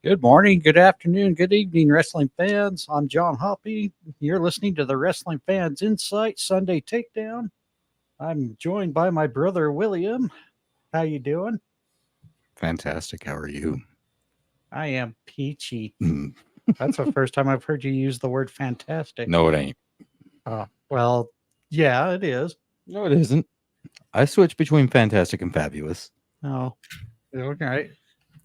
Good morning, good afternoon, good evening, wrestling fans. I'm John Hoppe. You're listening to the Wrestling Fans Insight Sunday Takedown. I'm joined by my brother William. How you doing? Fantastic. How are you? I am peachy. Mm, That's the first time I've heard you use the word fantastic. no, it ain't. Well, yeah, it is. No, it isn't. I switch between fantastic and fabulous. Oh, okay.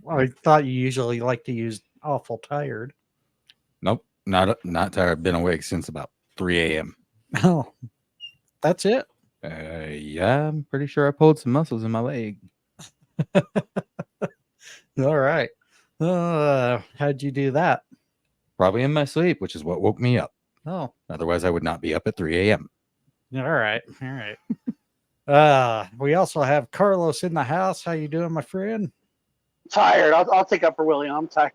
Well, I thought you usually like to use awful tired. Nope, not tired. I've been awake since about 3 a.m. Oh, that's it. Yeah, I'm pretty sure I pulled some muscles in my leg. All right. How'd you do that? Probably in my sleep, which is what woke me up. Oh, Otherwise, I would not be up at 3 a.m. all right. All right. We also have Carlos in the house. How you doing, my friend? Tired. I'll take up for William. I'm tired.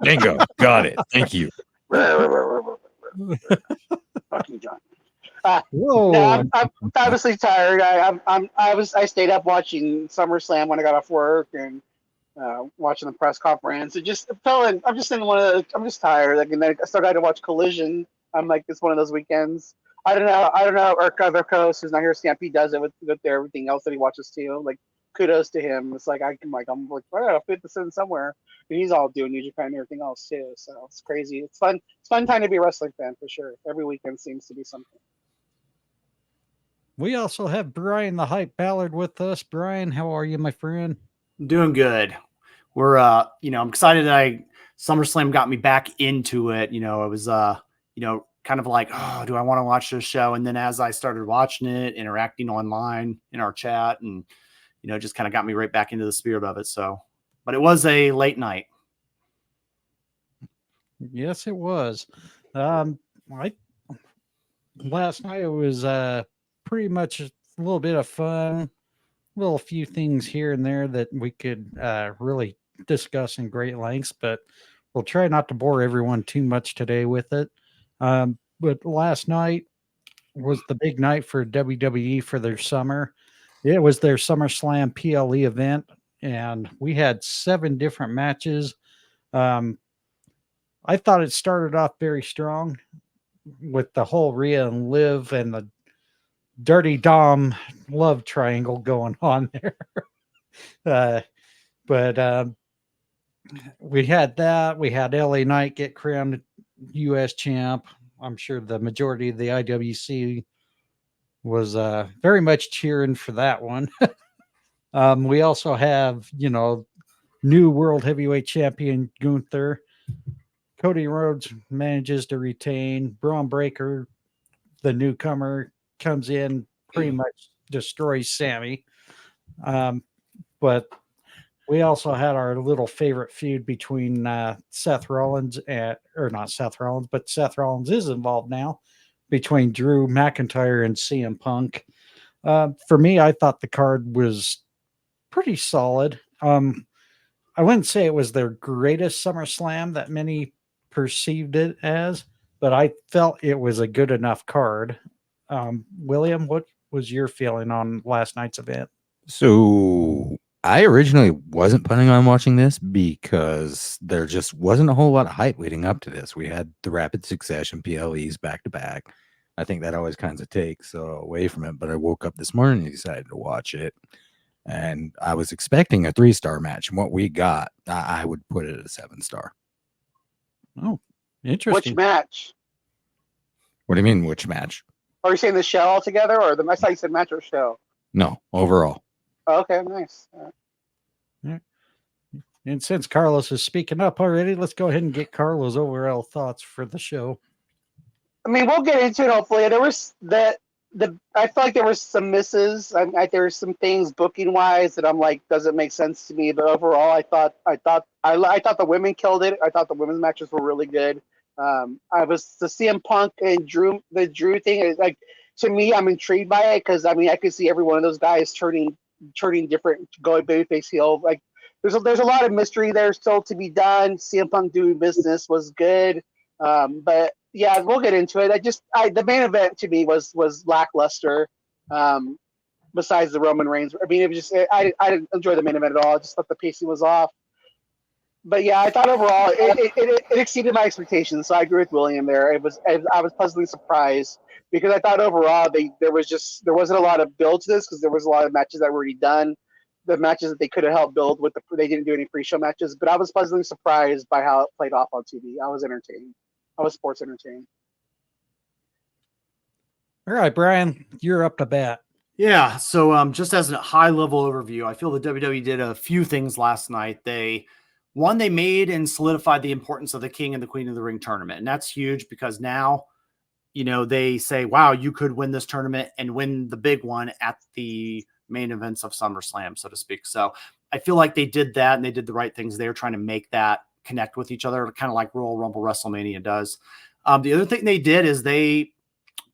Bingo. Got it. Thank you. Fuck you, John. Whoa. No, I'm obviously tired. I stayed up watching SummerSlam when I got off work and watching the press conference. It just felt. I'm just in one of the. I'm just tired. Like, and then I still got to watch Collision. I'm like, it's one of those weekends. I don't know. Our other co-host who's not here, Stampede, does it with everything else that he watches too. Like, kudos to him. It's like I'm like, I gotta fit this in somewhere. And he's all doing New Japan and everything else too. So it's crazy. It's fun. It's fun time to be a wrestling fan for sure. Every weekend seems to be something. We also have Bryan the Hype Ballard with us. Bryan, how are you, my friend? Doing good. We're I'm excited that SummerSlam got me back into it. It was kind of like, oh, do I want to watch this show? And then as I started watching it, interacting online in our chat, and just kind of got me right back into the spirit of it. So, but it was a late night. Yes, it was. I last night it was pretty much a little bit of fun, little few things here and there that we could really discuss in great lengths, but we'll try not to bore everyone too much today with it. But last night was the big night for WWE for their summer. It was their SummerSlam PLE event, and we had 7 different matches. I thought it started off very strong with the whole Rhea and Liv and the Dirty Dom love triangle going on there. But we had that. We had LA Knight get crowned U.S. champ. I'm sure the majority of the IWC was very much cheering for that one. We also have, new world heavyweight champion Gunther. Cody Rhodes manages to retain. Braun Breaker, the newcomer, comes in, pretty much destroys Sammy. But we also had our little favorite feud between Seth Rollins or not Seth Rollins, but Seth Rollins is involved now, between Drew McIntyre and CM Punk. For me, I thought the card was pretty solid. I wouldn't say it was their greatest SummerSlam that many perceived it as, but I felt it was a good enough card. William, what was your feeling on last night's event? So I originally wasn't planning on watching this because there just wasn't a whole lot of hype leading up to this. We had the rapid succession PLEs back to back. I think that always kind of takes away from it. But I woke up this morning and decided to watch it. And I was expecting a 3-star match. And what we got, I would put it at a 7-star. Oh, interesting. Which match? What do you mean, which match? Are you saying the show altogether, or I thought you said match or show? No, overall. Oh, okay, nice. And since Carlos is speaking up already, let's go ahead and get Carlos' overall thoughts for the show. I mean, we'll get into it. Hopefully, there was I feel like there was some misses. There were some things booking wise that I'm like, doesn't make sense to me. But overall, I thought the women killed it. I thought the women's matches were really good. I was the CM Punk and the Drew thing is like, to me, I'm intrigued by it because I mean I could see every one of those guys turning different, going babyface heel. Like there's a lot of mystery there still to be done. CM Punk doing business was good, but yeah, we'll get into it. The main event to me was lackluster. Besides the Roman Reigns, I mean, it was just I didn't enjoy the main event at all. I just thought the pacing was off. But yeah, I thought overall it exceeded my expectations. So I agree with William there. I was pleasantly surprised because I thought overall there wasn't a lot of build to this because there was a lot of matches that were already done. The matches that they could have helped build they didn't do any pre-show matches. But I was pleasantly surprised by how it played off on TV. I was entertained. I was sports entertained. All right, Brian, you're up to bat. Yeah. So just as a high level overview, I feel the WWE did a few things last night. They made and solidified the importance of the King and the Queen of the Ring tournament. And that's huge because now, they say, wow, you could win this tournament and win the big one at the main events of SummerSlam, so to speak. So I feel like they did that and they did the right things. They're trying to make that connect with each other, kind of like Royal Rumble WrestleMania does. The other thing they did is they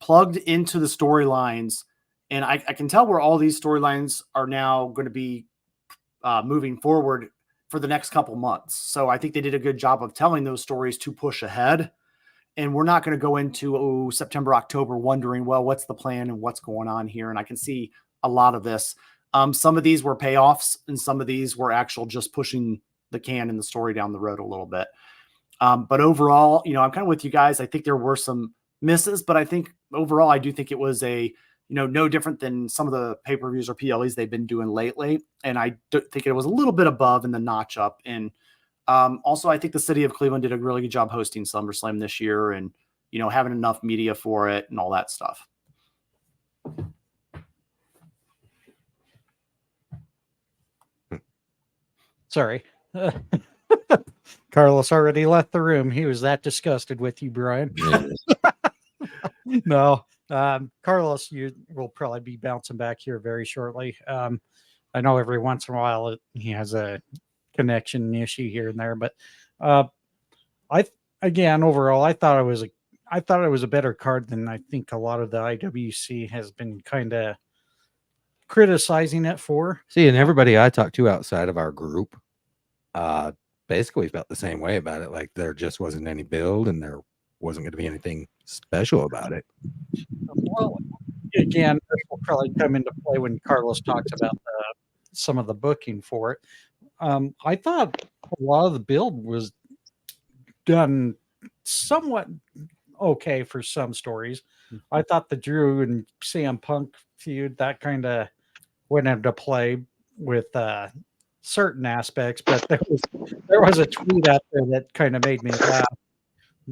plugged into the storylines. And I can tell where all these storylines are now going to be moving forward for the next couple months. So I think they did a good job of telling those stories to push ahead. And we're not going to go into September, October wondering, well, what's the plan and what's going on here? And I can see a lot of this. Some of these were payoffs and some of these were actual just pushing the can and the story down the road a little bit. But overall, I'm kind of with you guys. I think there were some misses, but I think overall, I do think it was no different than some of the pay-per-views or PLEs they've been doing lately. And I think it was a little bit above in the notch up. And also, I think the city of Cleveland did a really good job hosting SummerSlam this year and, having enough media for it and all that stuff. Sorry. Carlos already left the room. He was that disgusted with you, Brian. No. Carlos, you will probably be bouncing back here very shortly. I know every once in a while he has a connection issue here and there, but overall, I thought it was a better card than I think a lot of the IWC has been kind of criticizing it for. See, and everybody I talked to outside of our group, basically felt the same way about it. Like there just wasn't any build and there wasn't going to be anything special about it. Well, again, this will probably come into play when Carlos talks about some of the booking for it. I thought a lot of the build was done somewhat okay for some stories. I thought the Drew and CM Punk feud, that kind of went into play with certain aspects, but there was a tweet out there that kind of made me laugh.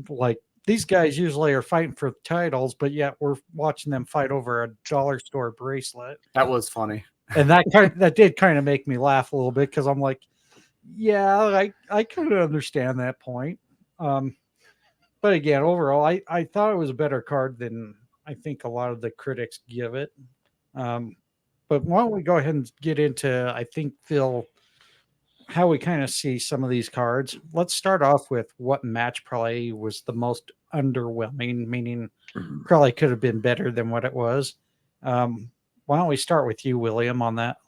Like, these guys usually are fighting for titles, but yet we're watching them fight over a dollar store bracelet. That was funny. And that did kind of make me laugh a little bit because I'm like, yeah, I kind of understand that point. But again, overall, I thought it was a better card than I think a lot of the critics give it. But why don't we go ahead and get into, I think, Phil, how we kind of see some of these cards. Let's start off with what match probably was the most underwhelming, meaning probably could have been better than what it was. Why don't we start with you, William, on that?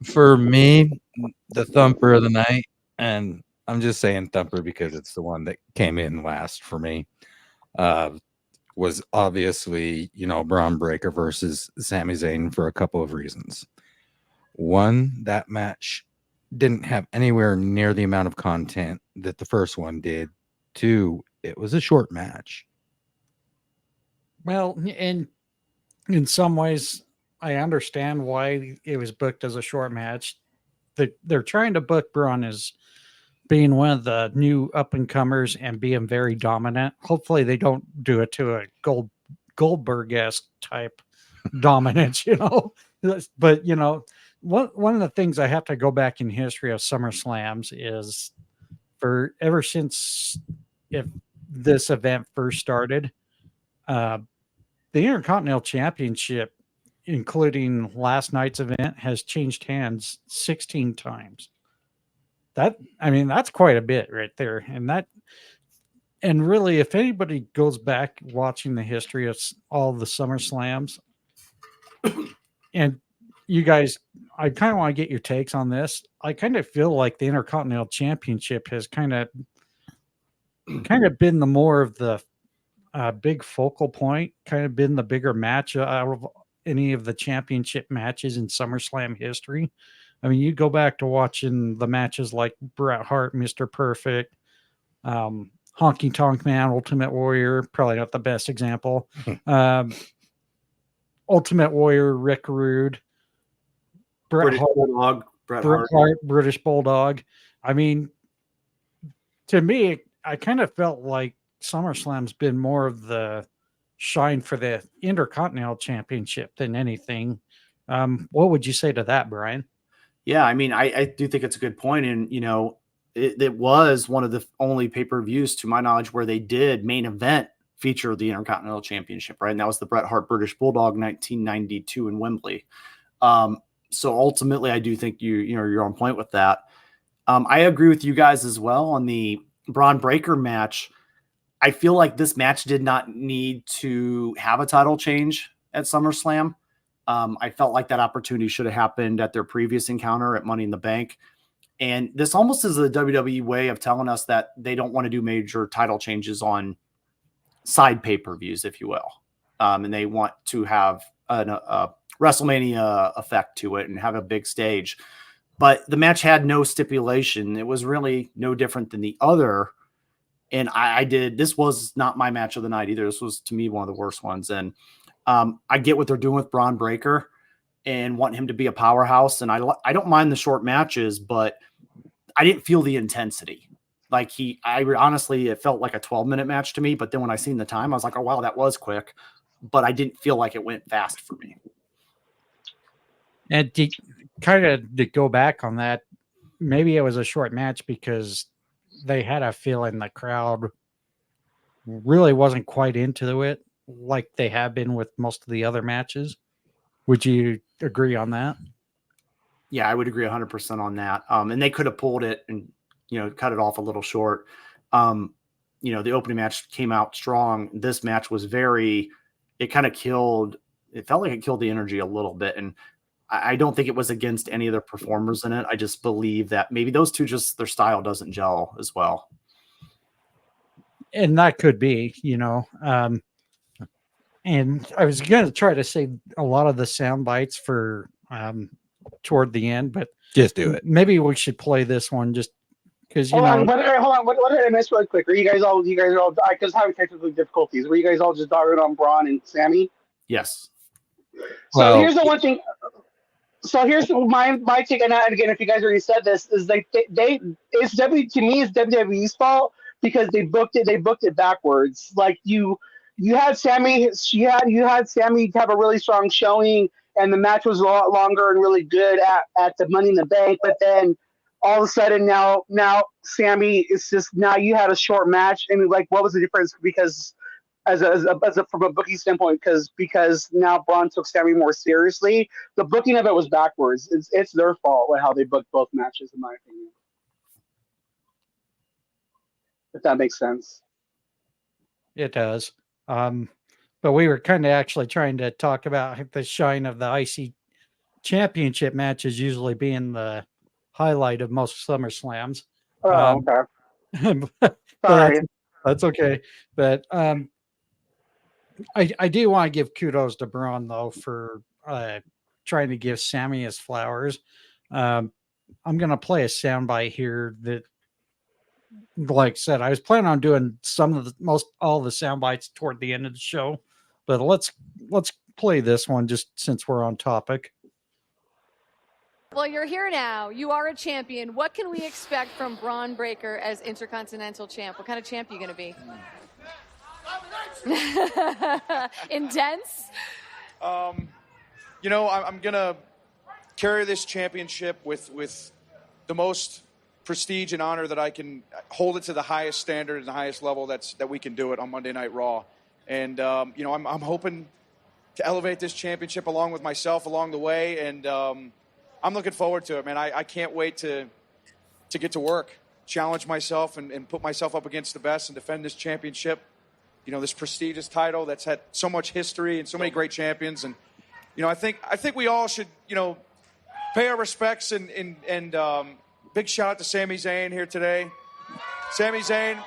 For me, the thumper of the night, and I'm just saying thumper because it's the one that came in last for me, was obviously, Braun Breaker versus Sami Zayn for a couple of reasons. One, that match didn't have anywhere near the amount of content that the first one did. Two, it was a short match. Well, in some ways, I understand why it was booked as a short match. They're trying to book Braun as being one of the new up-and-comers and being very dominant. Hopefully they don't do it to a Goldberg-esque type dominance, But, one of the things I have to go back in history of SummerSlams is ever since if this event first started, the Intercontinental Championship, including last night's event, has changed hands 16 times. That's quite a bit right there. And really, if anybody goes back watching the history of all the SummerSlams, and you guys, I kind of want to get your takes on this. I kind of feel like the Intercontinental Championship has kind of been the more of the big focal point, kind of been the bigger match out of any of the championship matches in SummerSlam history. I mean, you go back to watching the matches like Bret Hart, Mr. Perfect, Honky Tonk Man, Ultimate Warrior, probably not the best example. Ultimate Warrior, Rick Rude, Bret Hart, British Bulldog. I mean, to me, I kind of felt like SummerSlam's been more of the shine for the Intercontinental Championship than anything. What would you say to that, Brian? Yeah, I mean, I do think it's a good point. And, you know, it was one of the only pay-per-views, to my knowledge, where they did main event feature the Intercontinental Championship, right? And that was the Bret Hart British Bulldog 1992 in Wembley. So ultimately, I do think you're on point with that. I agree with you guys as well on the Braun Breaker match. I feel like this match did not need to have a title change at SummerSlam. I felt like that opportunity should have happened at their previous encounter at Money in the Bank. And this almost is a WWE way of telling us that they don't want to do major title changes on side pay-per-views, if you will. And they want to have a WrestleMania effect to it and have a big stage. But the match had no stipulation. It was really no different than the other. And this was not my match of the night either. This was, to me, one of the worst ones. And I get what they're doing with Braun Breaker and want him to be a powerhouse. And I don't mind the short matches, but I didn't feel the intensity. Like honestly, it felt like a 12-minute match to me. But then when I seen the time, I was like, oh, wow, that was quick. But I didn't feel like it went fast for me. And to go back on that, maybe it was a short match because they had a feeling the crowd really wasn't quite into it like they have been with most of the other matches. Would you agree on that? Yeah, I would agree 100% on that. And they could have pulled it and, cut it off a little short. The opening match came out strong. This match was it kind of killed the energy a little bit. And I don't think it was against any of the performers in it. I just believe that maybe those two, just their style doesn't gel as well. And that could be, and I was going to try to say a lot of the sound bites for toward the end, but just do it. Maybe we should play this one just because, hold on. What did I miss really quick? Are you guys all, because having technical difficulties, were you guys all just dogging on Braun and Sammy? Yes. So here's the one thing. So here's my take on that. Again, if you guys already said this, is like it's WWE's fault because they booked it backwards. Like you had Sammy, you had Sammy have a really strong showing, and the match was a lot longer and really good at the Money in the Bank. But then all of a sudden now Sammy is just, now you had a short match, and like, what was the difference? Because from a booking standpoint, because now Braun took Sammy more seriously. The booking of it was backwards. It's their fault with how they booked both matches, in my opinion. If that makes sense. It does. But we were kind of actually trying to talk about the shine of the IC championship matches usually being the highlight of most SummerSlams. Oh, okay. Sorry. That's okay. But I do want to give kudos to Braun, though, for trying to give Sammy his flowers. I'm going to play a soundbite here that, like I said, I was planning on doing all the sound bites toward the end of the show, but let's play this one just since we're on topic. Well, you're here now. You are a champion. What can we expect from Braun Breaker as Intercontinental Champ? What kind of champ are you going to be? Intense? I'm going to carry this championship with the most prestige and honor that I can, hold it to the highest standard and the highest level that we can do it on Monday Night Raw. And, I'm hoping to elevate this championship along with myself along the way. And I'm looking forward to it, man. I can't wait to get to work, challenge myself and put myself up against the best and defend this championship. This prestigious title that's had so much history and so many great champions. And, I think we all should, pay our respects and big shout out to Sami Zayn here today. Sami Zayn.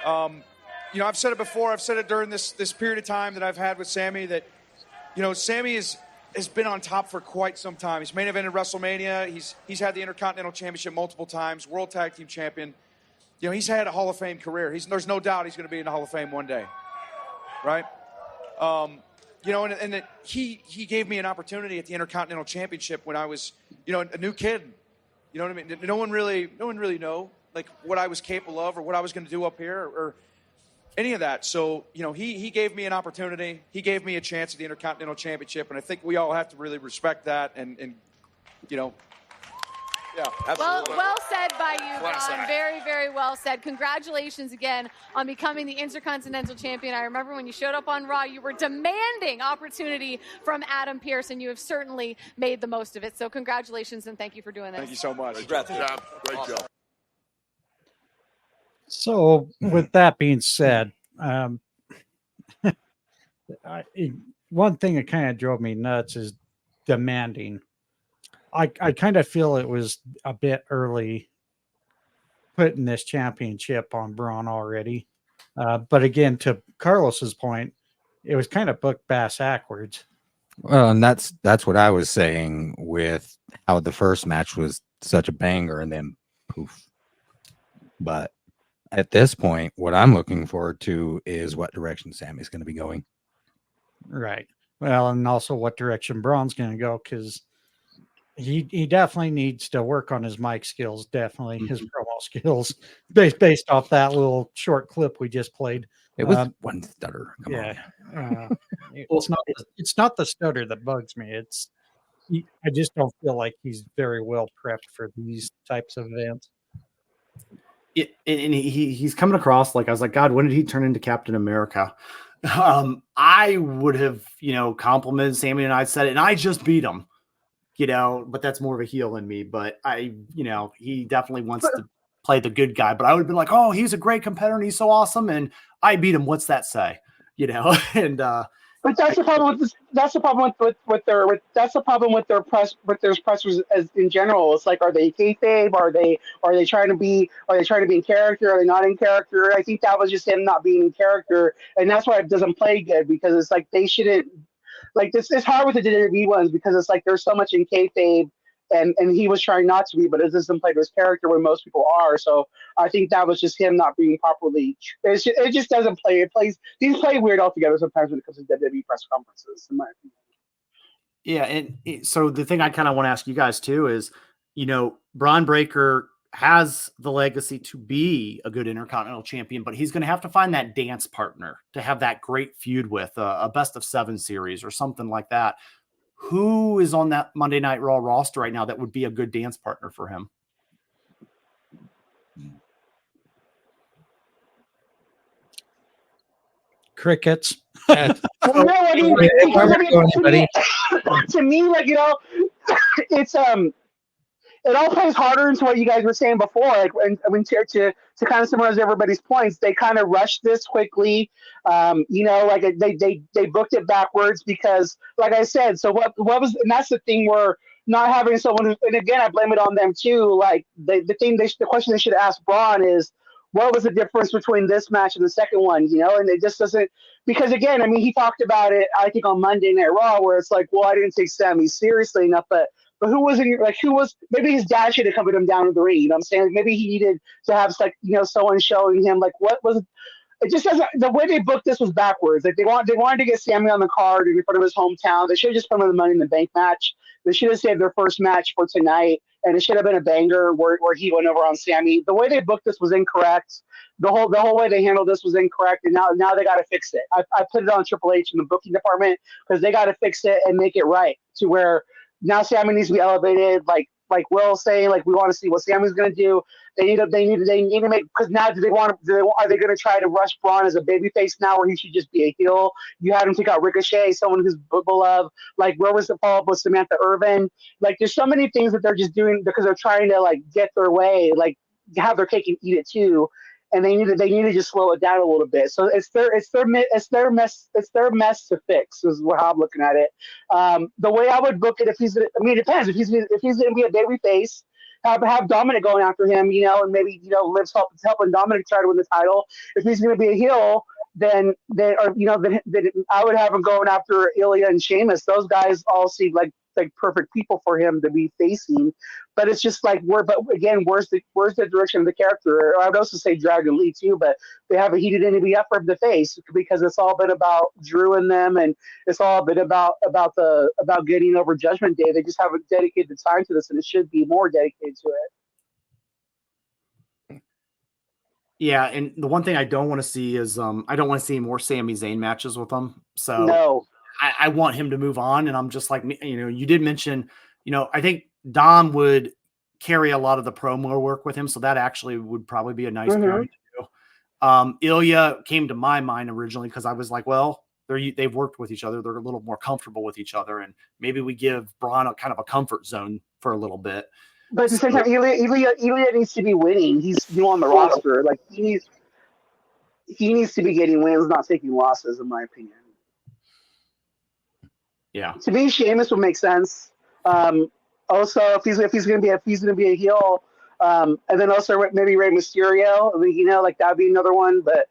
I've said it before. I've said it during this period of time that I've had with Sami that, Sammy has been on top for quite some time. He's main evented WrestleMania. He's had the Intercontinental Championship multiple times, World Tag Team Champion. He's had a Hall of Fame career. There's no doubt he's going to be in the Hall of Fame one day, right? He gave me an opportunity at the Intercontinental Championship when I was, a new kid. You know what I mean? No one really know like what I was capable of or what I was going to do up here or any of that. So, he gave me an opportunity. He gave me a chance at the Intercontinental Championship, and I think we all have to really respect that and yeah, absolutely. Well said by you, Ron. Very, very well said. Congratulations again on becoming the Intercontinental Champion. I remember when you showed up on Raw, you were demanding opportunity from Adam Pearce, and you have certainly made the most of it. So congratulations, and thank you for doing this. Thank you so much. Great job. Great job. So, with that being said, one thing that kind of drove me nuts is demanding. I kind of feel it was a bit early putting this championship on Braun already. But again, to Carlos's point, it was kind of booked bass backwards. Well, and that's what I was saying with how the first match was such a banger and then poof. But at this point, what I'm looking forward to is what direction Sammy's going to be going. Right. Well, and also what direction Braun's going to go, because he definitely needs to work on his mic skills, definitely his promo skills, based off that little short clip we just played. It was one stutter. Come on. It's not the stutter that bugs me. I just don't feel like he's very well prepped for these types of events. He's coming across like, I was like, God, when did he turn into Captain America? I would have, complimented Sammy, and I said it, and I just beat him. But that's more of a heel in me. But he definitely wants to play the good guy. But I would have been like, oh, he's a great competitor and he's so awesome, and I beat him. What's that say? And but that's the problem with this. That's the problem with their pressers as in general. It's like, are they kayfabe? Are they trying to be in character? Are they not in character? I think that was just him not being in character, and that's why it doesn't play good, because it's like they shouldn't. Like this, it's hard with the WWE ones because it's like there's so much in kayfabe, and he was trying not to be, but it doesn't play to his character where most people are. So I think that was just him not being properly. It just doesn't play. These play weird altogether sometimes when it comes to WWE press conferences, in my opinion. Yeah, and so the thing I kind of want to ask you guys too is, Braun Breaker has the legacy to be a good Intercontinental Champion, but he's going to have to find that dance partner to have that great feud with, a best of 7 series or something like that. Who is on that Monday Night Raw roster right now that would be a good dance partner for him? Crickets. To me, like, it's it all plays harder into what you guys were saying before. Like, to kind of summarize everybody's points, they kind of rushed this quickly. Like they booked it backwards because, like I said, so what was, and that's the thing where not having someone who, and again, I blame it on them too. Like the question they should ask Braun is, what was the difference between this match and the second one? And it just doesn't, because again, I mean, he talked about it, I think on Monday Night Raw, where it's like, well, I didn't take Sammy seriously enough, but who was, maybe his dad should have come with him down to the ring. You know what I'm saying? Like maybe he needed to have someone showing him like what was. It just doesn't. The way they booked this was backwards. Like they wanted to get Sammy on the card in front of his hometown. They should have just put him in the Money in the Bank match. They should have saved their first match for tonight, and it should have been a banger where he went over on Sammy. The way they booked this was incorrect. The whole way they handled this was incorrect, and now they got to fix it. I put it on Triple H in the booking department because they got to fix it and make it right to where. Now Sammy needs to be elevated, like Will's saying, like we want to see what Sammy's going to do. They need to make, because now are they going to try to rush Braun as a babyface now, where he should just be a heel? You had him take out Ricochet, someone who's beloved. Like where was the follow up with Samantha Irvin? Like there's so many things that they're just doing because they're trying to like get their way, like have their cake and eat it too. And they need to just slow it down a little bit. So it's their mess to fix is how I'm looking at it. The way I would book it, it depends. If he's gonna be a baby face, have Dominic going after him, and maybe Liv's helping Dominic try to win the title. If he's gonna be a heel, then I would have him going after Ilya and Sheamus. Those guys all seem like perfect people for him to be facing. But it's just like where's the direction of the character? I would also say Dragon Lee too, but they haven't heated anybody up for him to face because it's all been about Drew and them, and it's all been about getting over Judgment Day. They just haven't dedicated the time to this, and it should be more dedicated to it. Yeah, and the one thing I don't want to see is I don't want to see more Sami Zayn matches with him. So no. I want him to move on. And I'm just like, you did mention, I think Dom would carry a lot of the promo work with him. So that actually would probably be a nice pairing to do. Ilya came to my mind originally because I was like, well, they've worked with each other. They're a little more comfortable with each other. And maybe we give Braun a kind of a comfort zone for a little bit. But at the same time, Ilya needs to be winning. He's new on the roster. Like he needs to be getting wins, not taking losses, in my opinion. Yeah. To me, Sheamus would make sense. Also, if he's going to be a heel, and then also maybe Rey Mysterio. I mean, like that'd be another one. But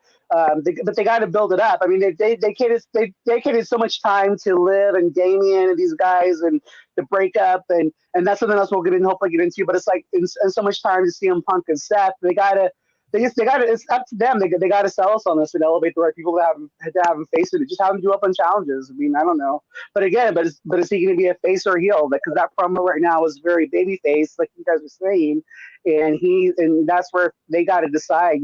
they got to build it up. I mean, they dedicated so much time to Liv and Damian and these guys and the breakup, and that's something else we'll hopefully get into. But it's like and so much time to CM Punk and Seth. They got to. It's up to them. They got to sell us on this and elevate the right people to have them face it. Just have them do open challenges. I mean, I don't know, but again, but is he going to be a face or a heel? Because that promo right now is very baby face, like you guys were saying, and that's where they got to decide.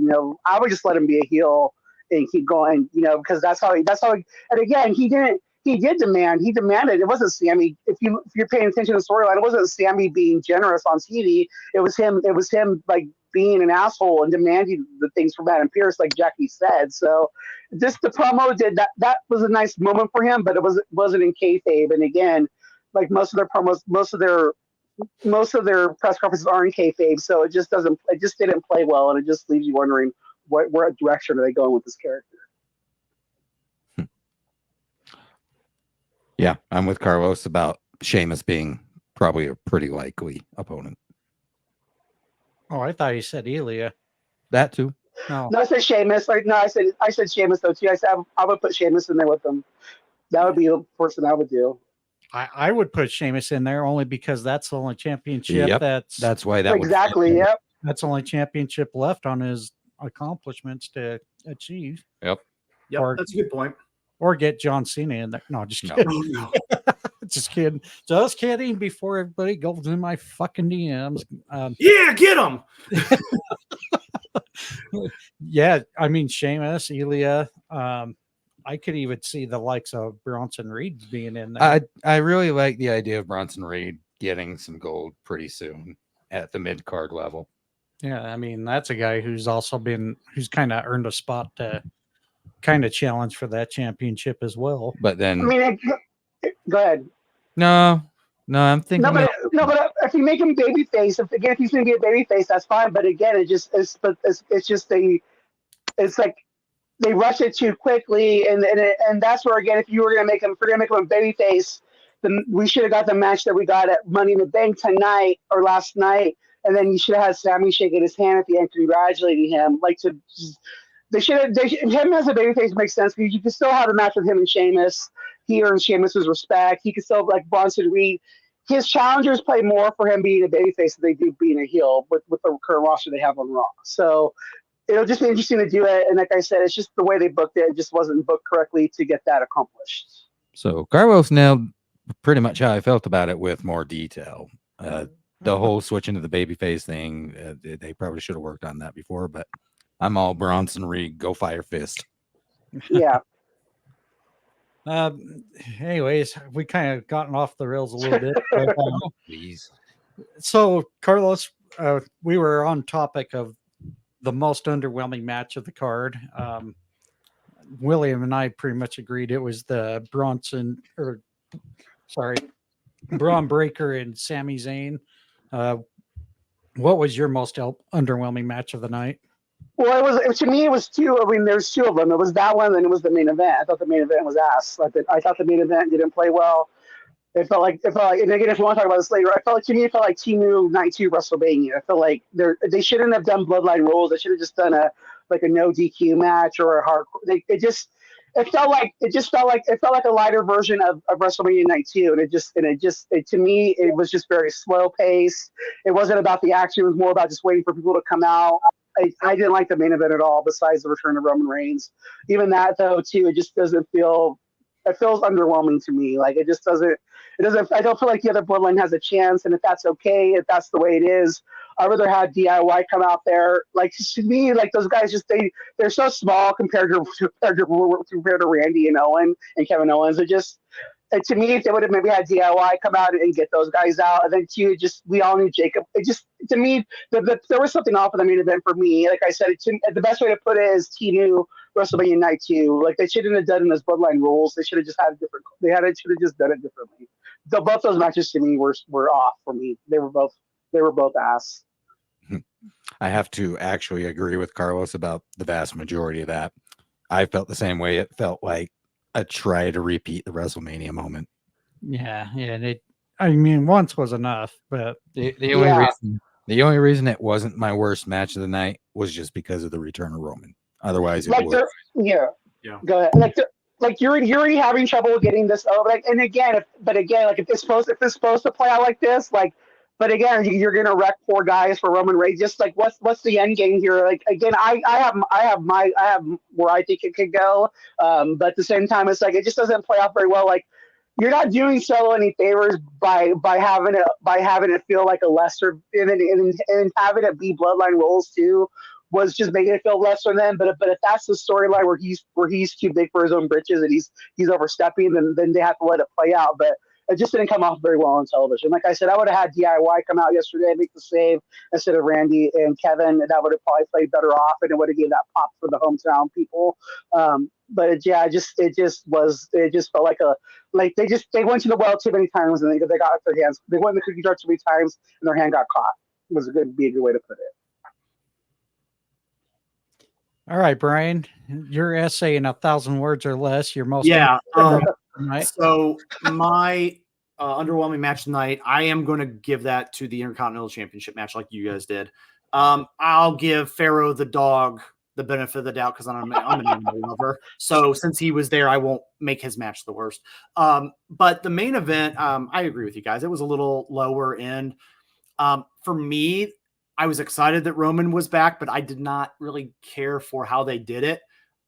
I would just let him be a heel and keep going. Because that's how. And again, he demanded. It wasn't Sammy. If you're paying attention to the storyline, it wasn't Sammy being generous on TV. It was him like being an asshole and demanding the things from Adam Pearce, like Jackie said. So just the promo did that. That was a nice moment for him, but wasn't in kayfabe. And again, like most of their promos, most of their press conferences are in kayfabe. So it just didn't play well, and it just leaves you wondering what direction are they going with this character. Yeah, I'm with Carlos about Sheamus being probably a pretty likely opponent. Oh, I thought you said Ilya. That too. No, I said Sheamus. Like, no, I said Sheamus though too. I said I would put Sheamus in there with them. That would be the person I would do. I would put Sheamus in there only because that's the only championship. Yep. That's why that exactly. Would yep. That's the only championship left on his accomplishments to achieve. Yep. Yep. That's a good point. Or get John Cena in there. No, just kidding. No. Just kidding. Just kidding. Before everybody goes in my fucking DMs. Yeah, get him. Yeah, I mean Sheamus, Ilya. I could even see the likes of Bronson Reed being in there. I really like the idea of Bronson Reed getting some gold pretty soon at the mid card level. Yeah, I mean that's a guy who's kind of earned a spot to kind of challenge for that championship as well. But then, I mean, go ahead. No, I'm thinking. No, but if you make him babyface, if he's going to be a babyface, that's fine. But again, it's like they rush it too quickly, and that's where again, if we're going to make him a babyface, then we should have got the match that we got at Money in the Bank tonight or last night, and then you should have had Sammy shaking his hand at the end, congratulating him. They should have him as a babyface makes sense because you can still have a match with him and Sheamus. He earns Sheamus's respect. He can still like Bronson Reed. His challengers play more for him being a babyface than they do being a heel with the current roster they have on Raw. So it'll just be interesting to do it. And like I said, it's just the way they booked it. It just wasn't booked correctly to get that accomplished. So Carlos nailed pretty much how I felt about it with more detail. The whole switching to the babyface thing, they probably should have worked on that before, but I'm all Bronson Reed, go Fire Fist. Yeah. Anyways, we kind of gotten off the rails a little bit. But, Please. So, Carlos, we were on topic of the most underwhelming match of the card. William and I pretty much agreed it was the Braun Breaker and Sami Zayn. What was your most underwhelming match of the night? Well, it was two. I mean, there's two of them. It was that one, and it was the main event. I thought the main event was ass. I thought the main event didn't play well. It felt like, and again, if you want to talk about this later, it felt like Team Night 2 WrestleMania. I felt like they shouldn't have done bloodline rules. They should have just done a a no DQ match or a hardcore. It felt like a lighter version of WrestleMania Night 2, and to me it was just very slow paced. It wasn't about the action; it was more about just waiting for people to come out. I didn't like the main event at all, besides the return of Roman Reigns. Even that though, too, it just doesn't feel. It feels underwhelming to me. Like it just doesn't. It doesn't. I don't feel like the other Bloodline has a chance, and if that's okay, if that's the way it is, I'd rather have DIY come out there. Like to me, like those guys they're so small compared to Randy and Owen and Kevin Owens. And to me, if they would have maybe had DIY come out and get those guys out, and then we all knew Jacob. To me, there was something off of the main event for me. Like I said, the best way to put it is T knew WrestleMania Night 2. Like they shouldn't have done it as Bloodline rules. They should have just had it different. Should have just done it differently. Both those matches to me were off for me. They were both ass. I have to actually agree with Carlos about the vast majority of that. I felt the same way. It felt like a try to repeat the WrestleMania moment. Yeah. And I mean, once was enough, but the only reason it wasn't my worst match of the night was just because of the return of Roman. Otherwise, it would. Yeah. Go ahead. Like you're already having trouble getting this over. Like, and again, if it's supposed to play out like this, like. But again, you're gonna wreck 4 guys for Roman Reigns. Just like what's the end game here? Like again, I have where I think it could go. But at the same time, it's like it just doesn't play out very well. Like you're not doing Solo any favors by having it feel like a lesser and having it be Bloodline rules too was just making it feel lesser than. But if that's the storyline where he's too big for his own britches and he's overstepping, then they have to let it play out. But it just didn't come off very well on television. Like I said, I would have had DIY come out yesterday and make the save instead of Randy and Kevin. And that would have probably played better off, and it would have given that pop for the hometown people. But it just felt like they went to the well too many times and they got their hands. They went in the cookie jar too many times and their hand got caught. Be a good way to put it. All right, Brian, your essay in 1,000 words or less. Your most Right. So my underwhelming match tonight, I am going to give that to the Intercontinental Championship match, like you guys did. I'll give Pharaoh the dog the benefit of the doubt because I'm an animal lover. So since he was there, I won't make his match the worst. But the main event, I agree with you guys. It was a little lower end. For me, I was excited that Roman was back, but I did not really care for how they did it.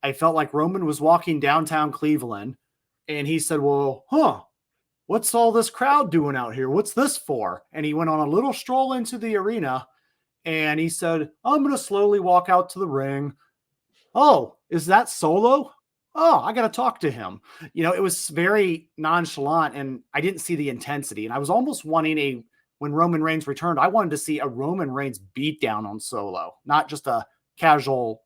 I felt like Roman was walking downtown Cleveland. And he said, well, what's all this crowd doing out here? What's this for? And he went on a little stroll into the arena and he said, I'm going to slowly walk out to the ring. Oh, is that Solo? Oh, I got to talk to him. It was very nonchalant and I didn't see the intensity. And I was almost wanting when Roman Reigns returned, I wanted to see a Roman Reigns beat down on Solo, not just a casual,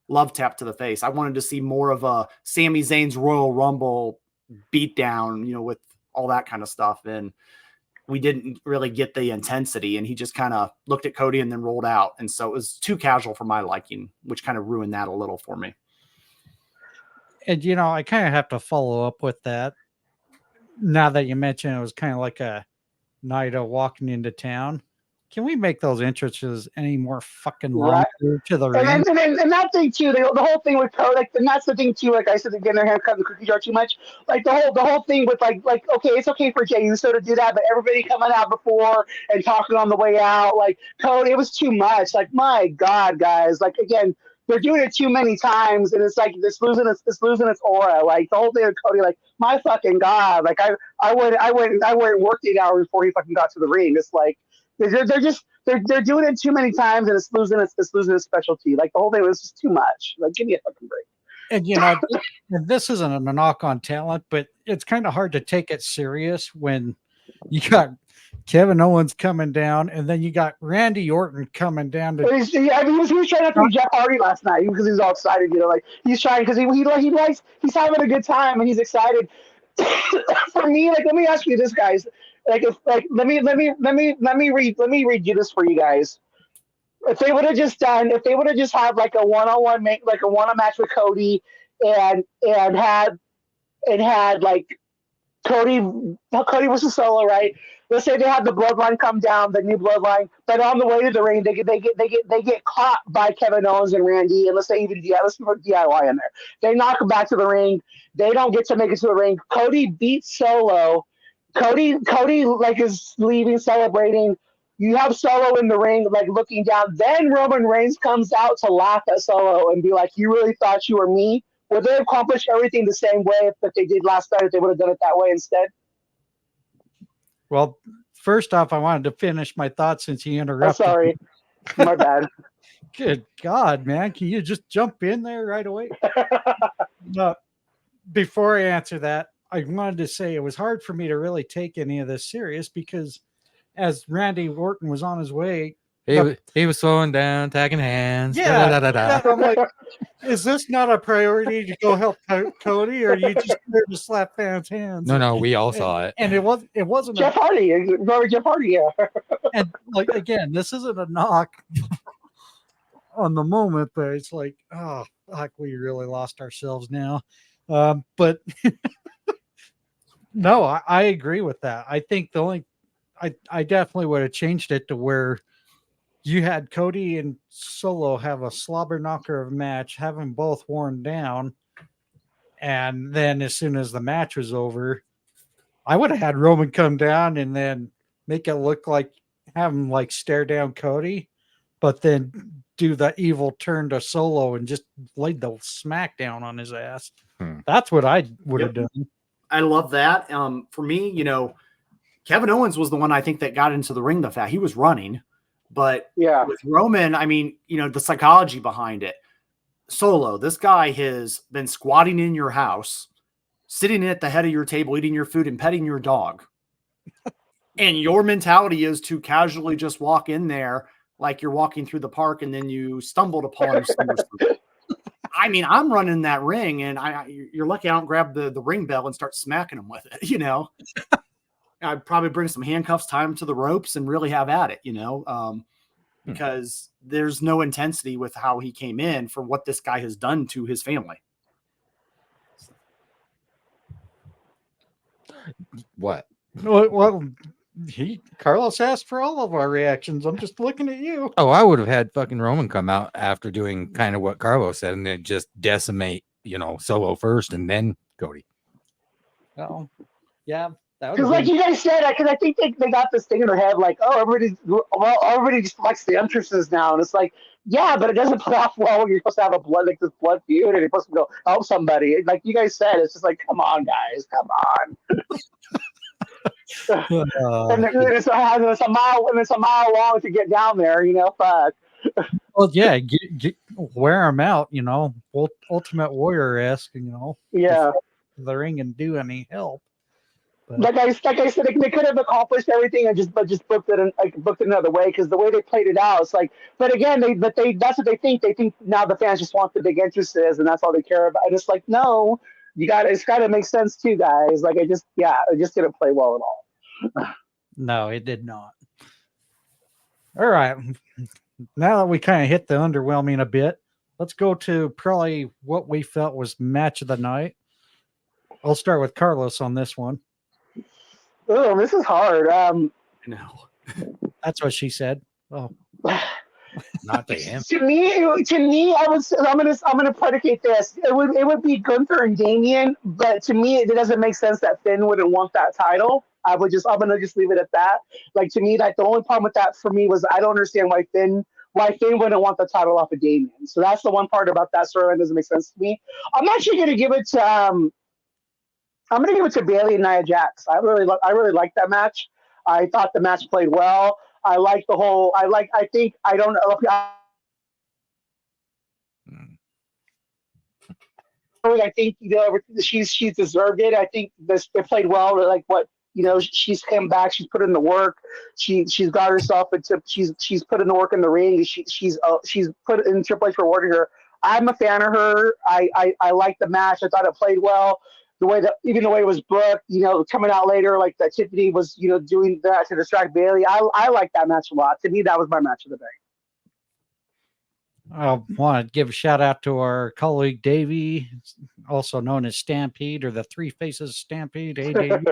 love tap to the face. I wanted to see more of a Sami Zayn's Royal Rumble beatdown, with all that kind of stuff. And we didn't really get the intensity. And he just kind of looked at Cody and then rolled out. And so it was too casual for my liking, which kind of ruined that a little for me. And, I kind of have to follow up with that. Now that you mentioned it was kind of like a night of walking into town. Can we make those entrances any more fucking longer to the ring? And that thing too, the whole thing with Cody, and that's the thing too. Like I said, again, their hand cut in the cookie jar too much. Like the whole thing with like okay, it's okay for Jey Uso to do that, but everybody coming out before and talking on the way out, like Cody, it was too much. Like my God, guys, like again, they're doing it too many times, and it's like it's losing its aura. Like the whole thing with Cody, like my fucking God, like I went and worked 8 hours before he fucking got to the ring. It's like. They're doing it too many times and it's losing its specialty. Like the whole thing was just too much. Like give me a fucking break. And this isn't a knock on talent, but it's kind of hard to take it serious when you got Kevin Owens coming down and then you got Randy Orton coming down. He was trying not to be Jeff Hardy last night because he's all excited. Like he's trying because he's having a good time and he's excited. For me, like let me ask you this, guys. Let me read you this for you guys. If they would have just had like a one-on-one match with Cody and had like Cody versus Solo, right? Let's say they have the bloodline come down, the new bloodline, but on the way to the ring, they get caught by Kevin Owens and Randy, and let's say even let's put DIY in there. They knock them back to the ring. They don't get to make it to the ring. Cody beats Solo. Cody like is leaving, celebrating. You have Solo in the ring, like looking down. Then Roman Reigns comes out to laugh at Solo and be like, "You really thought you were me?" Would they accomplish everything the same way that they did last night if they would have done it that way instead? Well, first off, I wanted to finish my thought since you Oh, interrupted. sorry. My bad. Good God, man. Can you just jump in there right away? No, before I answer that, I wanted to say it was hard for me to really take any of this serious because as Randy Orton was on his way, He was slowing down, tagging hands. yeah, da-da-da-da-da. I'm like, is this not a priority to go help Cody, or are you just there to slap fans' hands? No, we all saw it. And it wasn't Jeff Hardy. Remember Jeff Hardy? Yeah. and like again, this isn't a knock on the moment, but it's like, oh fuck, we really lost ourselves now. But no, I agree with that. I think I definitely would have changed it to where you had Cody and Solo have a slobber knocker of a match, have them both worn down, and then as soon as the match was over, I would have had Roman come down and then make it look like have him like stare down Cody, but then do the evil turn to Solo and just laid the smack down on his ass. That's what I would have done. I love that. For me, Kevin Owens was the one I think that got into the ring the fact he was running. But Yeah. with Roman, I mean, the psychology behind it. Solo, this guy has been squatting in your house, sitting at the head of your table, eating your food and petting your dog. And your mentality is to casually just walk in there like you're walking through the park and then you stumbled upon someone. I mean, I'm running that ring and you're lucky I don't grab the ring bell and start smacking them with it, I'd probably bring some handcuffs, tie them to the ropes, and really have at it, because there's no intensity with how he came in for what this guy has done to his family. What? Well, Carlos asked for all of our reactions. I'm just looking at you. Oh, I would have had fucking Roman come out after doing kind of what Carlos said and then just decimate, Solo first and then Cody. Oh, yeah. Because like you guys said, because I think they got this thing in their head, like, oh, everybody just likes the entrances now, and it's like, yeah, but it doesn't play off well when you're supposed to have this blood feud, and you're supposed to go help somebody. Like you guys said, it's just like, come on, guys, come on. And it's a mile long to get down there, fuck. Well, yeah, wear them out, Ultimate Warrior-esque, Yeah. The ring and do any help. But Like I said, they could have accomplished everything and just booked it another way because the way they played it out, it's like. But again, that's what they think. They think now the fans just want the big entrances and that's all they care about. And it's like, no, it's got to make sense too, guys. Like it just didn't play well at all. no, it did not. All right, now that we kind of hit the underwhelming a bit, let's go to probably what we felt was match of the night. I'll start with Carlos on this one. Oh, this is hard. No. That's what she said. Oh, Not to him. To me, I'm gonna predicate this. It would be Gunther and Damian, but to me, it doesn't make sense that Finn wouldn't want that title. I'm gonna just leave it at that. Like to me, like the only problem with that for me was I don't understand why Finn wouldn't want the title off of Damian. So that's the one part about that storyline doesn't make sense to me. I'm actually gonna give it to I'm gonna give it to Bayley and Nia Jax. I really like that match. I thought the match played well. I like the whole. I don't know. I think she's deserved it. I think it played well. Like what she's come back. She's put in the work. She's got herself into. She's put in the work in the ring. She's put in Triple H rewarding her. I'm a fan of her. I like the match. I thought it played well. The way it was booked, coming out later, like that Tiffany was, doing that to distract Bayley. I like that match a lot. To me, that was my match of the day. I want to give a shout out to our colleague Davey, also known as Stampede or the Three Faces Stampede. Hey, Davey.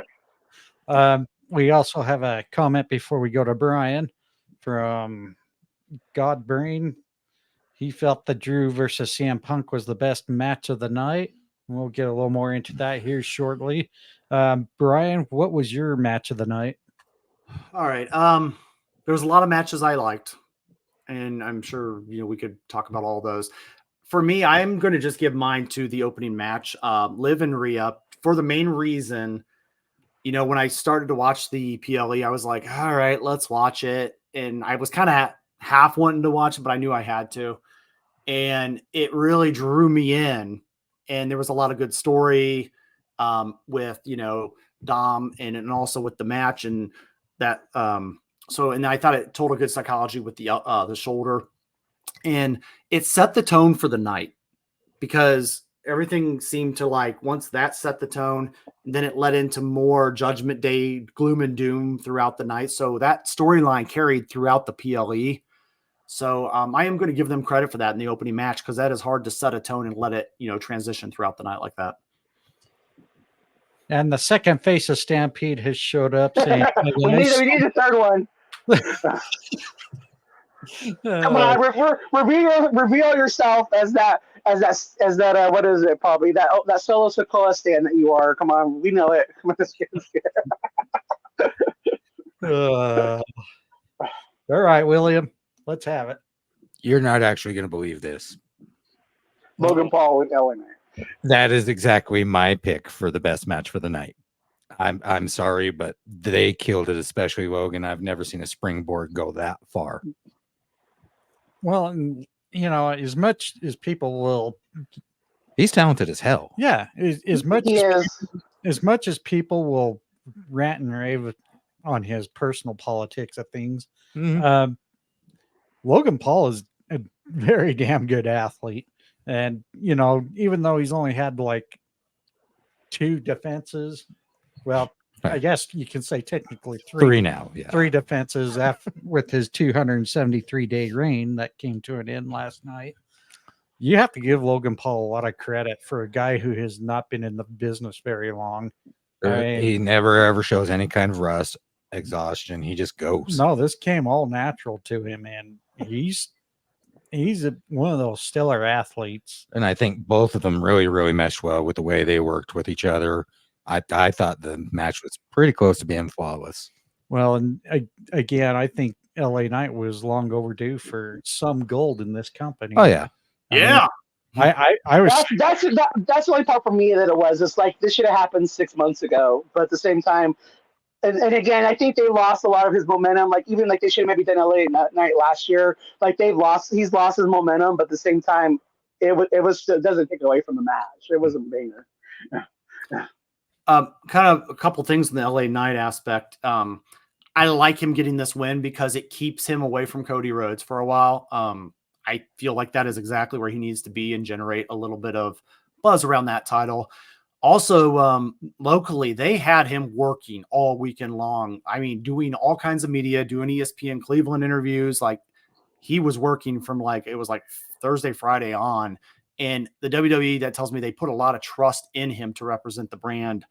We also have a comment before we go to Bryan from God Brain. He felt the Drew versus CM Punk was the best match of the night. We'll get a little more into that here shortly. Bryan, what was your match of the night? All right. There was a lot of matches I liked, and I'm sure we could talk about all those. For me, I'm going to just give mine to the opening match, Liv and Rhea, for the main reason. When I started to watch the PLE, I was like, all right, let's watch it. And I was kind of half wanting to watch it, but I knew I had to. And it really drew me in. And there was a lot of good story with, Dom and also with the match and that. And I thought it told a good psychology with the shoulder. And it set the tone for the night because everything seemed to once that set the tone, then it led into more Judgment Day gloom and doom throughout the night. So that storyline carried throughout the PLE. So I am going to give them credit for that in the opening match because that is hard to set a tone and let it, transition throughout the night like that. And the second face of Stampede has showed up saying, we need a third one. Come on, reveal yourself as that. What is it? Probably that solo Sokoa stand that you are. Come on, we know it. All right, William, let's have it. You're not actually going to believe this. Logan Paul with LA. That is exactly my pick for the best match for the night. I'm sorry, but they killed it, especially Logan. I've never seen a springboard go that far. Well, as much as people will, he's talented as hell. Yeah, as much as people will rant and rave on his personal politics of things, Logan Paul is a very damn good athlete. And, even though he's only had 2 defenses, well, I guess you can say technically 3 now. Yeah. 3 defenses with his 273-day reign that came to an end last night. You have to give Logan Paul a lot of credit for a guy who has not been in the business very long. He never ever shows any kind of rust, exhaustion. He just goes. No, this came all natural to him, and he's one of those stellar athletes. And I think both of them really, really meshed well with the way they worked with each other. I thought the match was pretty close to being flawless. Well, and again, I think LA Knight was long overdue for some gold in this company. Oh yeah, I was. That's the only part for me that it was. It's this should have happened 6 months ago, but at the same time, and again, I think they lost a lot of his momentum. Even they should have maybe done LA Knight last year. He's lost his momentum, but at the same time, it doesn't take away from the match. It was a banger. Kind of a couple things in the LA Knight aspect. I like him getting this win because it keeps him away from Cody Rhodes for a while. I feel like that is exactly where he needs to be and generate a little bit of buzz around that title. Also, locally, they had him working all weekend long. I mean, doing all kinds of media, doing ESPN Cleveland interviews. He was working from it was Thursday, Friday on. And the WWE, that tells me they put a lot of trust in him to represent the brand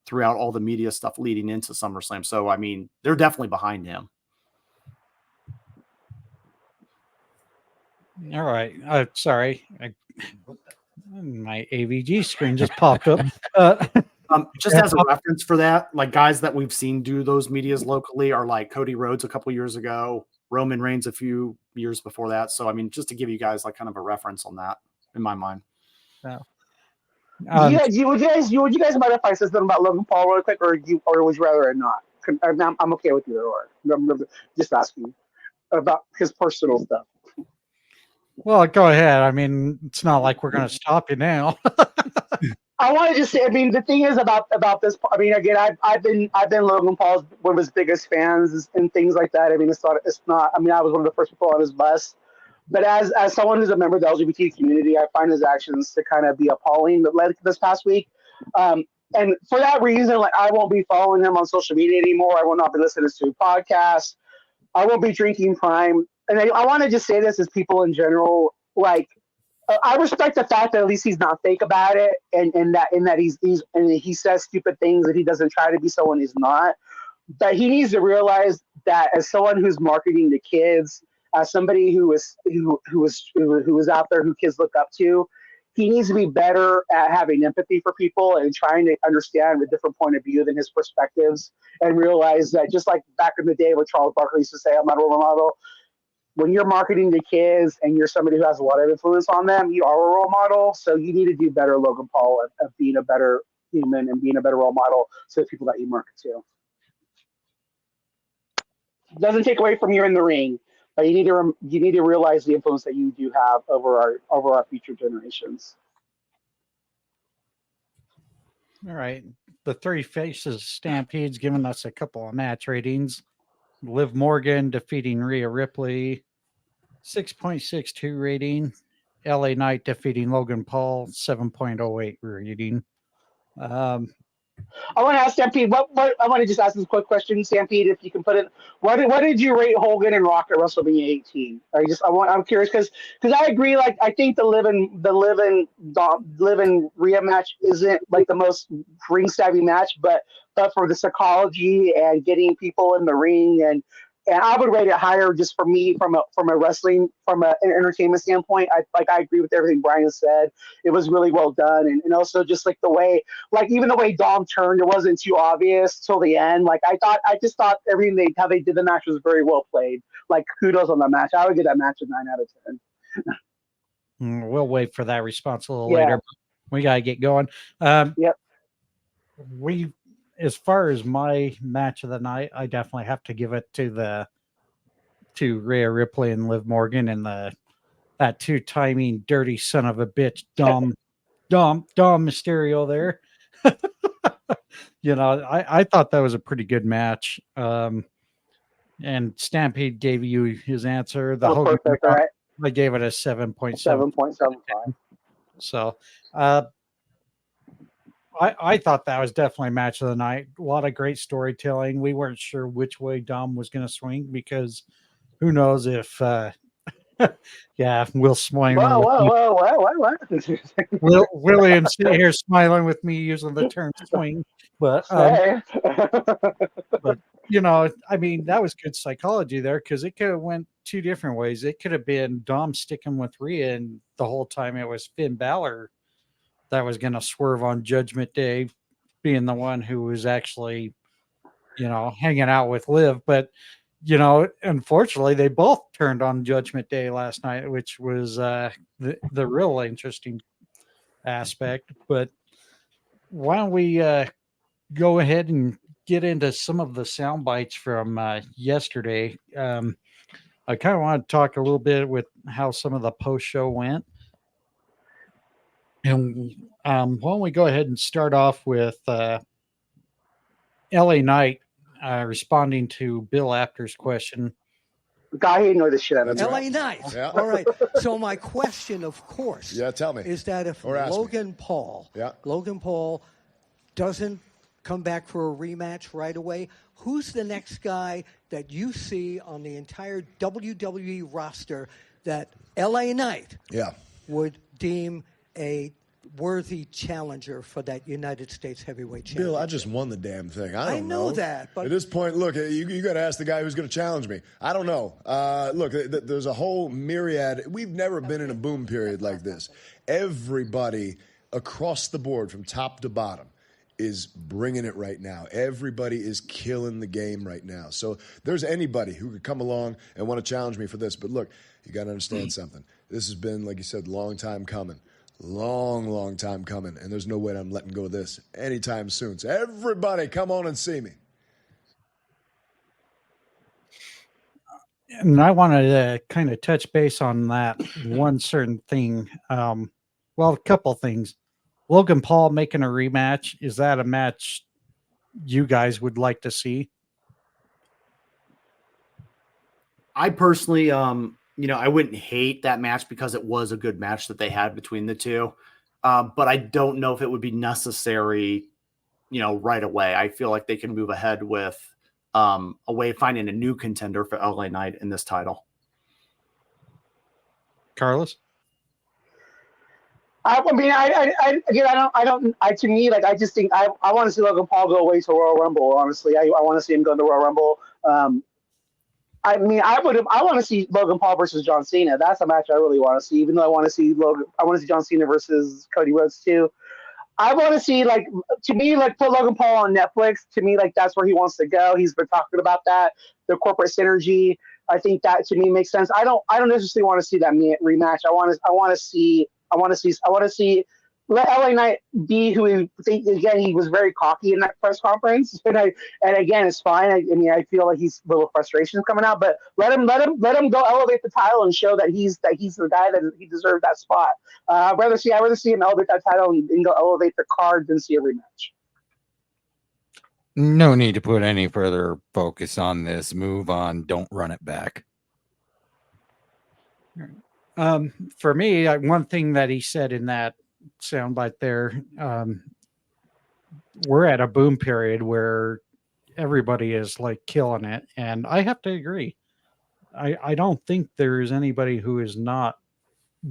throughout all the media stuff leading into SummerSlam. So, I mean, they're definitely behind him. All right. Sorry. My AVG screen just popped up. Just as a reference for that, guys that we've seen do those medias locally are Cody Rhodes a couple years ago, Roman Reigns a few years before that. So, I mean, just to give you guys kind of a reference on that in my mind. Would you guys mind if I said something about Logan Paul real quick, or would you rather not? I'm okay with either or. I'm just asking about his personal stuff. Well, go ahead. I mean, it's not like we're going to stop you now. I wanted to say, I mean, the thing is about this. I mean, again, I've been Logan Paul's one of his biggest fans and things like that. I mean, it's not. I mean, I was one of the first people on his bus. But as someone who's a member of the LGBT community, I find his actions to kind of be appalling. This past week, and for that reason, I won't be following him on social media anymore. I will not be listening to podcasts. I won't be drinking Prime. And I want to just say this as people in general. like I respect the fact that at least he's not fake about it, and that he's and he says stupid things, that he doesn't try to be someone he's not. But he needs to realize that as someone who's marketing to kids, as somebody who is out there who kids look up to, he needs to be better at having empathy for people and trying to understand a different point of view than his perspectives, and realize that just like back in the day where Charles Barkley used to say, I'm not a role model, when you're marketing to kids and you're somebody who has a lot of influence on them, you are a role model. So you need to do better, Logan Paul, at being a better human and being a better role model to the people that you market to. It doesn't take away from you in the ring, but you need to realize the influence that you do have over our future generations. All right. The Three Faces Stampede's given us a couple of match ratings. Liv Morgan defeating Rhea Ripley, 6.62 rating. LA Knight defeating Logan Paul, 7.08 rating. I want to ask Stampede. What I want to just ask this quick question, Stampede. If you can put it, what did you rate Hogan and Rock at WrestleMania 18? I'm curious because I agree. Like I think the live and Rhea match isn't like the most ring savvy match, but for the psychology and getting people in the ring and I would rate it higher just for me from a wrestling, from an entertainment standpoint. I agree with everything Bryan said. It was really well done. And also just like the way, like even the way Dom turned, it wasn't too obvious till the end. Like I just thought everything how they did the match was very well played. Like kudos on the match. I would give that match a 9 out of 10. We'll wait for that response a little later. We got to get going. Yep. As far as my match of the night, I definitely have to give it to Rhea Ripley and Liv Morgan and that two-timing dirty son of a bitch, Dom Mysterio there. I thought that was a pretty good match. And Stampede gave you his answer. The Hogan, perfect. All right. I gave it a 7.7. 7.75. So, I thought that was definitely match of the night. A lot of great storytelling. We weren't sure which way Dom was going to swing because who knows if, Will smiling. Whoa. William sitting here smiling with me using the term swing, but I mean that was good psychology there because it could have went two different ways. It could have been Dom sticking with Rhea, and the whole time it was Finn Balor that was going to swerve on Judgment Day, being the one who was actually, hanging out with Liv. But, unfortunately, they both turned on Judgment Day last night, which was the real interesting aspect. But why don't we go ahead and get into some of the sound bites from yesterday? I kind of want to talk a little bit with how some of the post-show went. And why don't we go ahead and start off with LA Knight responding to Bill Apter's question. Guy who knows the shit out of LA Knight. Yeah. All right. So my question, of course, tell me, is that if Logan Paul doesn't come back for a rematch right away, who's the next guy that you see on the entire WWE roster that LA Knight would deem a worthy challenger for that United States heavyweight championship? Bill, I just won the damn thing. I know that, but at this point, look, you got to ask the guy who's going to challenge me. I don't know. Look, there's a whole myriad. We've never been in a boom period like this. Everybody across the board, from top to bottom, is bringing it right now. Everybody is killing the game right now. So there's anybody who could come along and want to challenge me for this. But look, you got to understand something. This has been, like you said, long time coming. Long time coming, and there's no way I'm letting go of this anytime soon. So everybody, come on and see me. And I wanted to kind of touch base on that one certain thing. A couple things. Logan Paul making a rematch. Is that a match you guys would like to see? I personally, I wouldn't hate that match because it was a good match that they had between the two. But I don't know if it would be necessary, right away. I feel like they can move ahead with a way of finding a new contender for LA Knight in this title. Carlos? To me, like, I just think I want to see Logan Paul go away to Royal Rumble. Honestly, I want to see him go to Royal Rumble. I want to see Logan Paul versus John Cena. That's a match I really want to see. Even though I want to see John Cena versus Cody Rhodes too. I want to see, like, to me, like, put Logan Paul on Netflix. To me, like, that's where he wants to go. He's been talking about that, the corporate synergy. I think that, to me, makes sense. I don't necessarily want to see that rematch. I want to see. Let LA Knight be who he think. Again, he was very cocky in that press conference, and again, it's fine. I feel like he's a little frustration coming out, but let him go elevate the title and show that he's the guy that he deserved that spot. I'd rather see him elevate that title and go elevate the card than see a rematch. No need to put any further focus on this. Move on. Don't run it back. For me, one thing that he said in that soundbite there, we're at a boom period where everybody is like killing it, and I have to agree. I don't think there's anybody who is not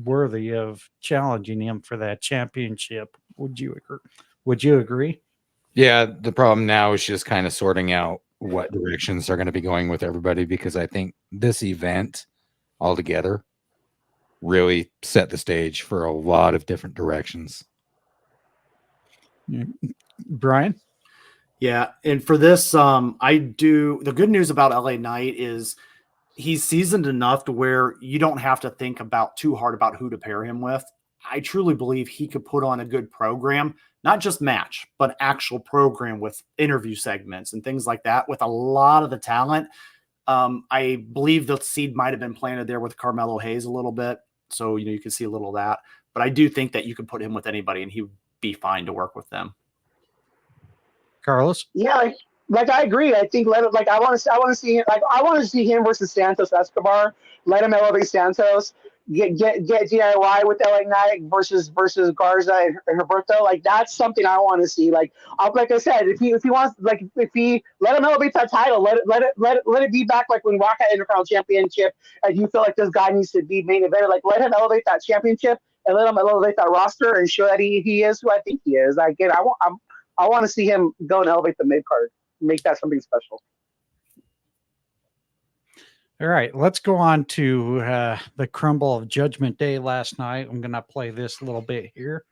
worthy of challenging him for that championship. Would you agree? Yeah, the problem now is just kind of sorting out what directions they're going to be going with everybody, because I think this event altogether really set the stage for a lot of different directions. Bryan? Yeah, and for this, the good news about LA Knight is he's seasoned enough to where you don't have to think about too hard about who to pair him with. I truly believe he could put on a good program, not just match, but actual program with interview segments and things like that with a lot of the talent. I believe the seed might have been planted there with Carmelo Hayes a little bit. So, you can see a little of that, but I do think that you could put him with anybody and he would be fine to work with them. Carlos? Yeah, like I agree. I think I want to see him versus Santos Escobar. Let him elevate Santos. Get DIY with LA Knight versus Garza and Roberto. Like, that's something I want to see. Like I said, if he wants, if he let him elevate that title, let it be back like when Rock had Intercontinental Championship, and you feel like this guy needs to be main event. Like, let him elevate that championship and let him elevate that roster and show that he is who I think he is. I want to see him go and elevate the mid card, make that something special. All right, let's go on to the crumble of Judgment Day last night. I'm going to play this a little bit here.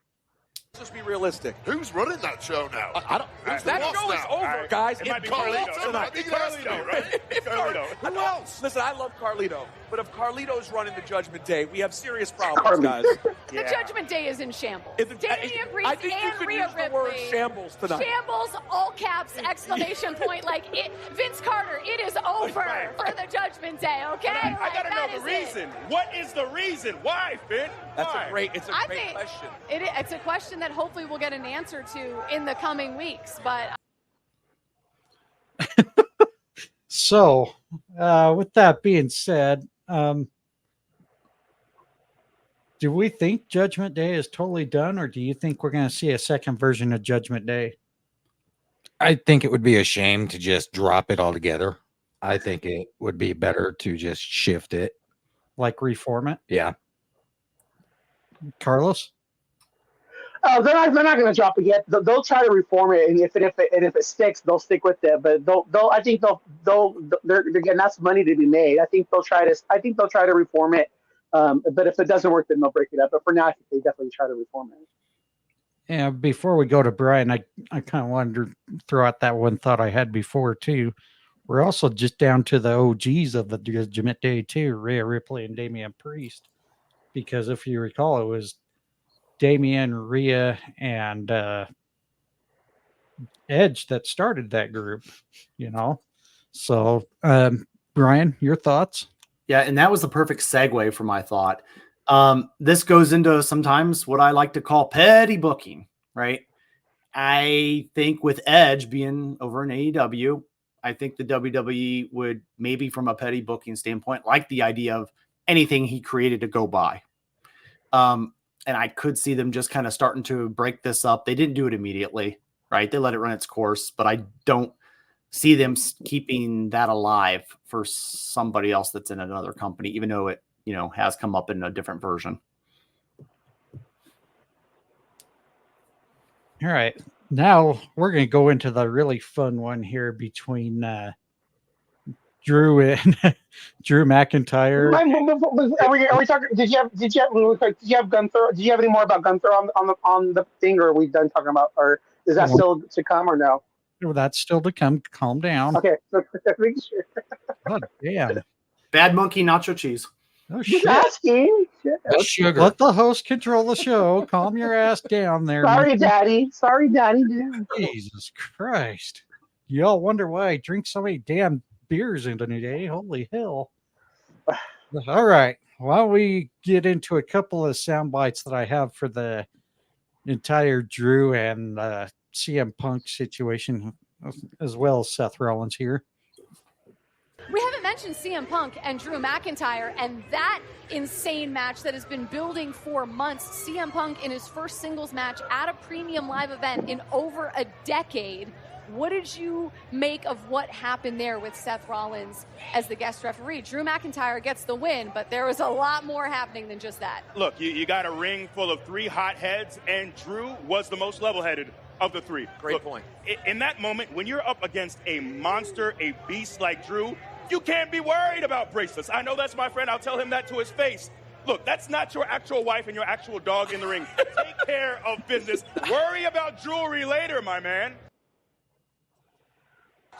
Let's be realistic. Who's running that show now? I don't. That show is over, guys. It might be Carlito. Right? Carlito. Who else? Listen, I love Carlito, but if Carlito's running the Judgment Day, we have serious problems, guys. The Judgment Day is in shambles. Damian Priest I think and you could Rhea use the word Ripley. shambles tonight. Shambles, all caps, exclamation point. Vince Carter, it is over for the Judgment Day, okay? I got to know the reason. What is the reason? Why, Finn? It's a great question. It's a question that hopefully we'll get an answer to in the coming weeks. But so, with that being said, do we think Judgment Day is totally done, or do you think we're going to see a second version of Judgment Day? I think it would be a shame to just drop it altogether. I think it would be better to just shift it. Like reform it? Yeah. Carlos? Oh, they're not going to drop it yet. They'll try to reform it, and if it sticks, they'll stick with it. But I think they're getting that's money to be made. I think they'll try to reform it. But if it doesn't work, then they'll break it up. But for now, I think they definitely try to reform it. Yeah. Before we go to Bryan, I kind of wanted to throw out that one thought I had before too. We're also just down to the OGs of the Judgment Day too, Rhea Ripley and Damian Priest, because if you recall, it was Damian, Rhea, and Edge that started that group, So, Bryan, your thoughts? Yeah, and that was the perfect segue for my thought. This goes into sometimes what I like to call petty booking, right? I think with Edge being over in AEW, I think the WWE would maybe from a petty booking standpoint like the idea of anything he created to go by. And I could see them just kind of starting to break this up. They didn't do it immediately, right? They let it run its course, but I don't see them keeping that alive for somebody else that's in another company, even though it, has come up in a different version. All right. Now we're going to go into the really fun one here between Drew and Drew McIntyre. Are we talking? Did you have Gunther? Did you have any more about Gunther on the thing, or are we done talking about, or is that still to come, or no? That's still to come. Calm down. Okay, make sure. Oh, damn. Bad monkey nacho cheese. Oh, Just shit. asking. That's sugar. Let the host control the show. Calm your ass down there. Sorry, monkey. Daddy. Sorry, Daddy. Jesus Christ. Y'all wonder why I drink so many damn beers in today. Holy hell. All right. Why don't we get into a couple of sound bites that I have for the entire Drew and CM Punk situation, as well as Seth Rollins here. We haven't mentioned CM Punk and Drew McIntyre and that insane match that has been building for months. CM Punk in his first singles match at a premium live event in over a decade. What did you make of what happened there with Seth Rollins as the guest referee? Drew McIntyre gets the win, but there was a lot more happening than just that. Look, you got a ring full of 3 hot heads, and Drew was the most level-headed of the 3. Great point. In that moment, when you're up against a monster, a beast like Drew, you can't be worried about bracelets. I know that's my friend. I'll tell him that to his face. Look, that's not your actual wife and your actual dog in the ring. Take care of business. Worry about jewelry later, my man.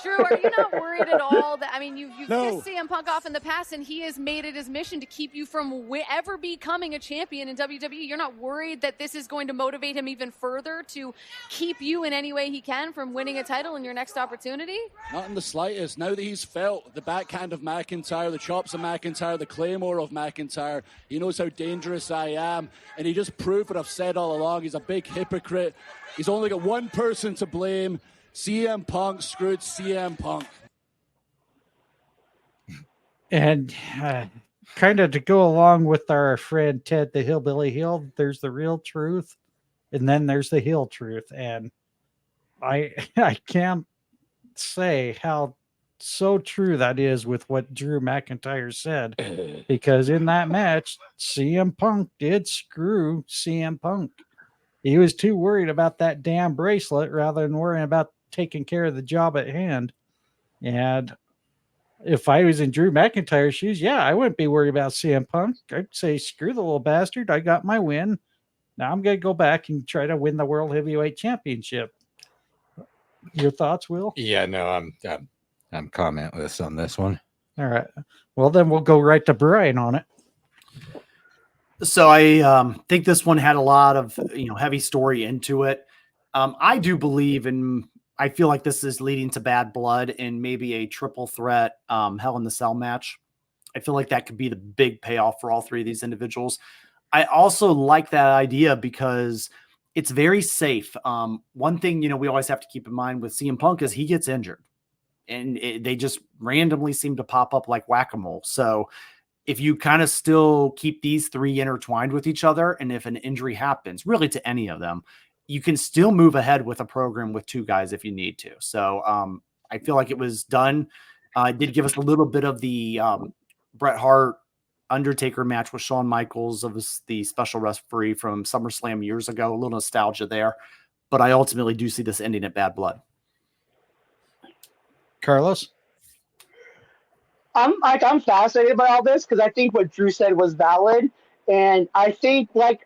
Drew, are you not worried at all that, I mean, you've No. pissed CM Punk off in the past, and he has made it his mission to keep you from ever becoming a champion in WWE. You're not worried that this is going to motivate him even further to keep you in any way he can from winning a title in your next opportunity? Not in the slightest. Now that he's felt the backhand of McIntyre, the chops of McIntyre, the claymore of McIntyre, he knows how dangerous I am, and he just proved what I've said all along. He's a big hypocrite. He's only got one person to blame. CM Punk screwed CM Punk. And kind of to go along with our friend Ted the Hillbilly Hill, there's the real truth, and then there's the Hill truth. And I can't say how so true that is with what Drew McIntyre said, because in that match, CM Punk did screw CM Punk. He was too worried about that damn bracelet rather than worrying about taking care of the job at hand. And if I was in Drew McIntyre's shoes, yeah, I wouldn't be worried about CM Punk. I'd say, screw the little bastard. I got my win. Now I'm going to go back and try to win the World Heavyweight Championship. Your thoughts, Will? Yeah, no, I'm commentless on this one. All right. Well, then we'll go right to Bryan on it. So I think this one had a lot of heavy story into it. I do believe in. I feel like this is leading to bad blood and maybe a triple threat Hell in the Cell match. I feel like that could be the big payoff for all 3 of these individuals. I also like that idea because it's very safe. One thing we always have to keep in mind with CM Punk is he gets injured, and they just randomly seem to pop up like whack-a-mole. So if you kind of still keep these 3 intertwined with each other, and if an injury happens, really to any of them, you can still move ahead with a program with 2 guys if you need to. So I feel like it was done. It did give us a little bit of the Bret Hart Undertaker match with Shawn Michaels of the special referee from SummerSlam years ago. A little nostalgia there. But I ultimately do see this ending at bad blood. Carlos? I'm fascinated by all this because I think what Drew said was valid. And I think, I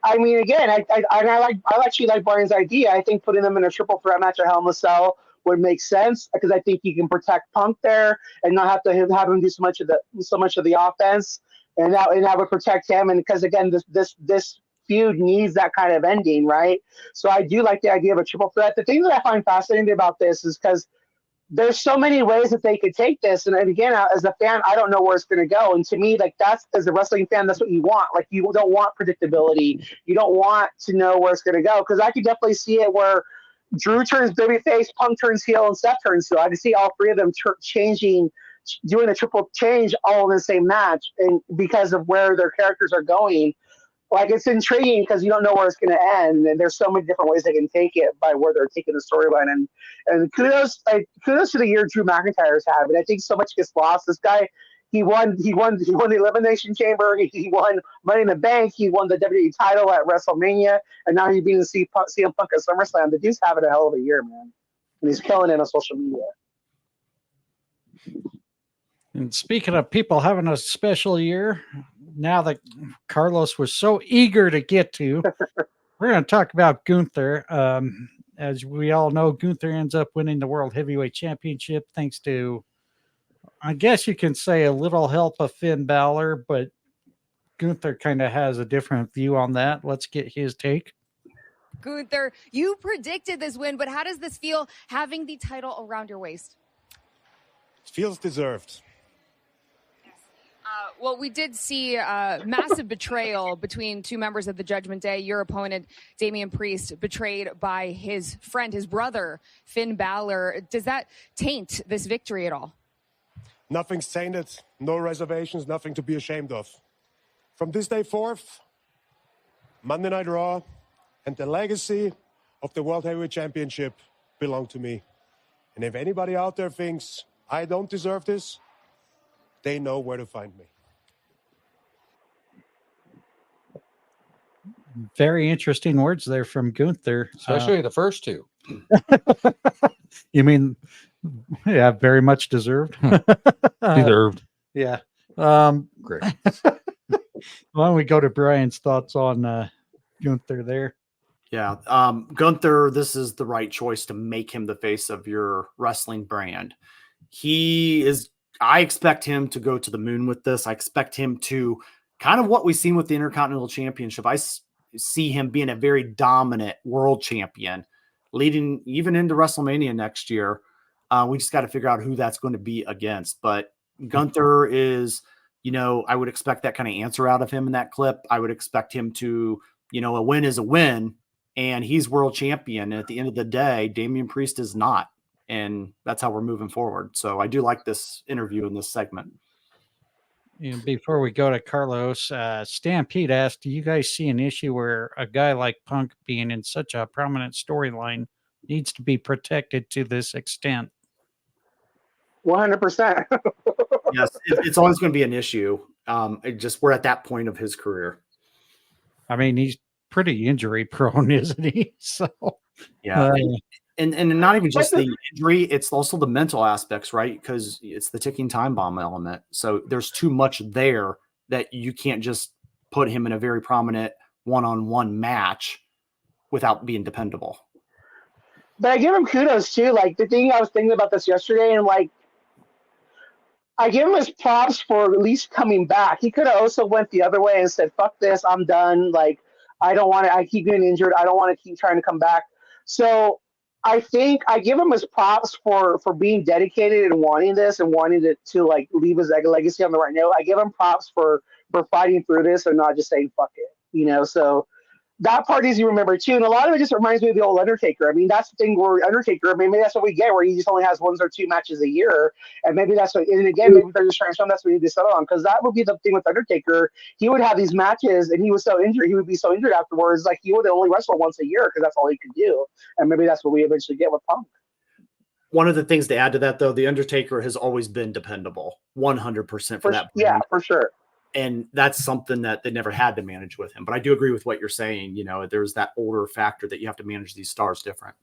actually like Bryan's idea. I think putting them in a triple threat match at Hell in a Cell would make sense because I think you can protect Punk there and not have to have him do so much of the offense, and that would protect him. And because again, this feud needs that kind of ending, right? So I do like the idea of a triple threat. The thing that I find fascinating about this is because there's so many ways that they could take this. And again, as a fan, I don't know where it's going to go. And to me, that's, as a wrestling fan, that's what you want. Like, you don't want predictability. You don't want to know where it's going to go. Because I could definitely see it where Drew turns babyface, Punk turns heel, and Seth turns heel. I could see all 3 of them doing a triple change all in the same match. And because of where their characters are going, it's intriguing because you don't know where it's going to end, and there's so many different ways they can take it by where they're taking the storyline. And kudos to the year Drew McIntyre's having. I think so much gets lost. This guy, won the Elimination Chamber. He won Money in the Bank. He won the WWE title at WrestleMania, and now he's beating CM Punk at SummerSlam. The dude's having a hell of a year, man, and he's killing it on social media. And speaking of people having a special year, now that Carlos was so eager to get to, we're going to talk about Gunther. As we all know, Gunther ends up winning the World Heavyweight Championship thanks to, I guess you can say, a little help of Finn Balor, but Gunther kind of has a different view on that. Let's get his take. Gunther, you predicted this win, but how does this feel having the title around your waist? It feels deserved. Well, we did see massive betrayal between two members of the Judgment Day. Your opponent, Damian Priest, betrayed by his friend, his brother, Finn Balor. Does that taint this victory at all? Nothing's tainted, no reservations, nothing to be ashamed of. From this day forth, Monday Night Raw and the legacy of the World Heavyweight Championship belong to me. And if anybody out there thinks I don't deserve this, they know where to find me. Very interesting words there from Gunther. Especially the first two. You mean, yeah, very much deserved. Deserved. Yeah. Great. Why don't we go to Brian's thoughts on Gunther there? Yeah. Gunther, this is the right choice to make him the face of your wrestling brand. I expect him to go to the moon with this. I expect him to kind of what we've seen with the Intercontinental Championship. I see him being a very dominant world champion, leading even into WrestleMania next year. We just got to figure out who that's going to be against. But Gunther is, I would expect that kind of answer out of him in that clip. I would expect him to, a win is a win, and he's world champion. And at the end of the day, Damian Priest is not. And that's how we're moving forward. So I do like this interview in this segment. And before we go to Carlos, Stampede asked, do you guys see an issue where a guy like Punk being in such a prominent storyline needs to be protected to this extent? 100%. Yes, it's always going to be an issue. We're at that point of his career. I mean, he's pretty injury prone, isn't he? So yeah. And not even just the injury, it's also the mental aspects, right? Because it's the ticking time bomb element. So there's too much there that you can't just put him in a very prominent one-on-one match without being dependable. But I give him kudos too. Like the thing I was thinking about this yesterday, and like I give him his props for at least coming back. He could have also went the other way and said, "Fuck this, I'm done. Like I don't want to. I keep getting injured. I don't want to keep trying to come back." So I think I give him his props for being dedicated and wanting this and wanting to like leave his legacy on the right note. I give him props for fighting through this and not just saying fuck it, so that part is you remember too. And a lot of it just reminds me of the old Undertaker. I mean, that's the thing where Undertaker, maybe that's what we get where he just only has 1 or 2 matches a year. And maybe that's what, and again, maybe they're just trying to show him that's what we need to settle on. Because that would be the thing with Undertaker. He would have these matches and he was so injured, he would be so injured afterwards. Like he would only wrestle once a year because that's all he could do. And maybe that's what we eventually get with Punk. One of the things to add to that, though, the Undertaker has always been dependable, 100% for that. Yeah, for sure. And that's something that they never had to manage with him. But I do agree with what you're saying. There's that older factor that you have to manage these stars different.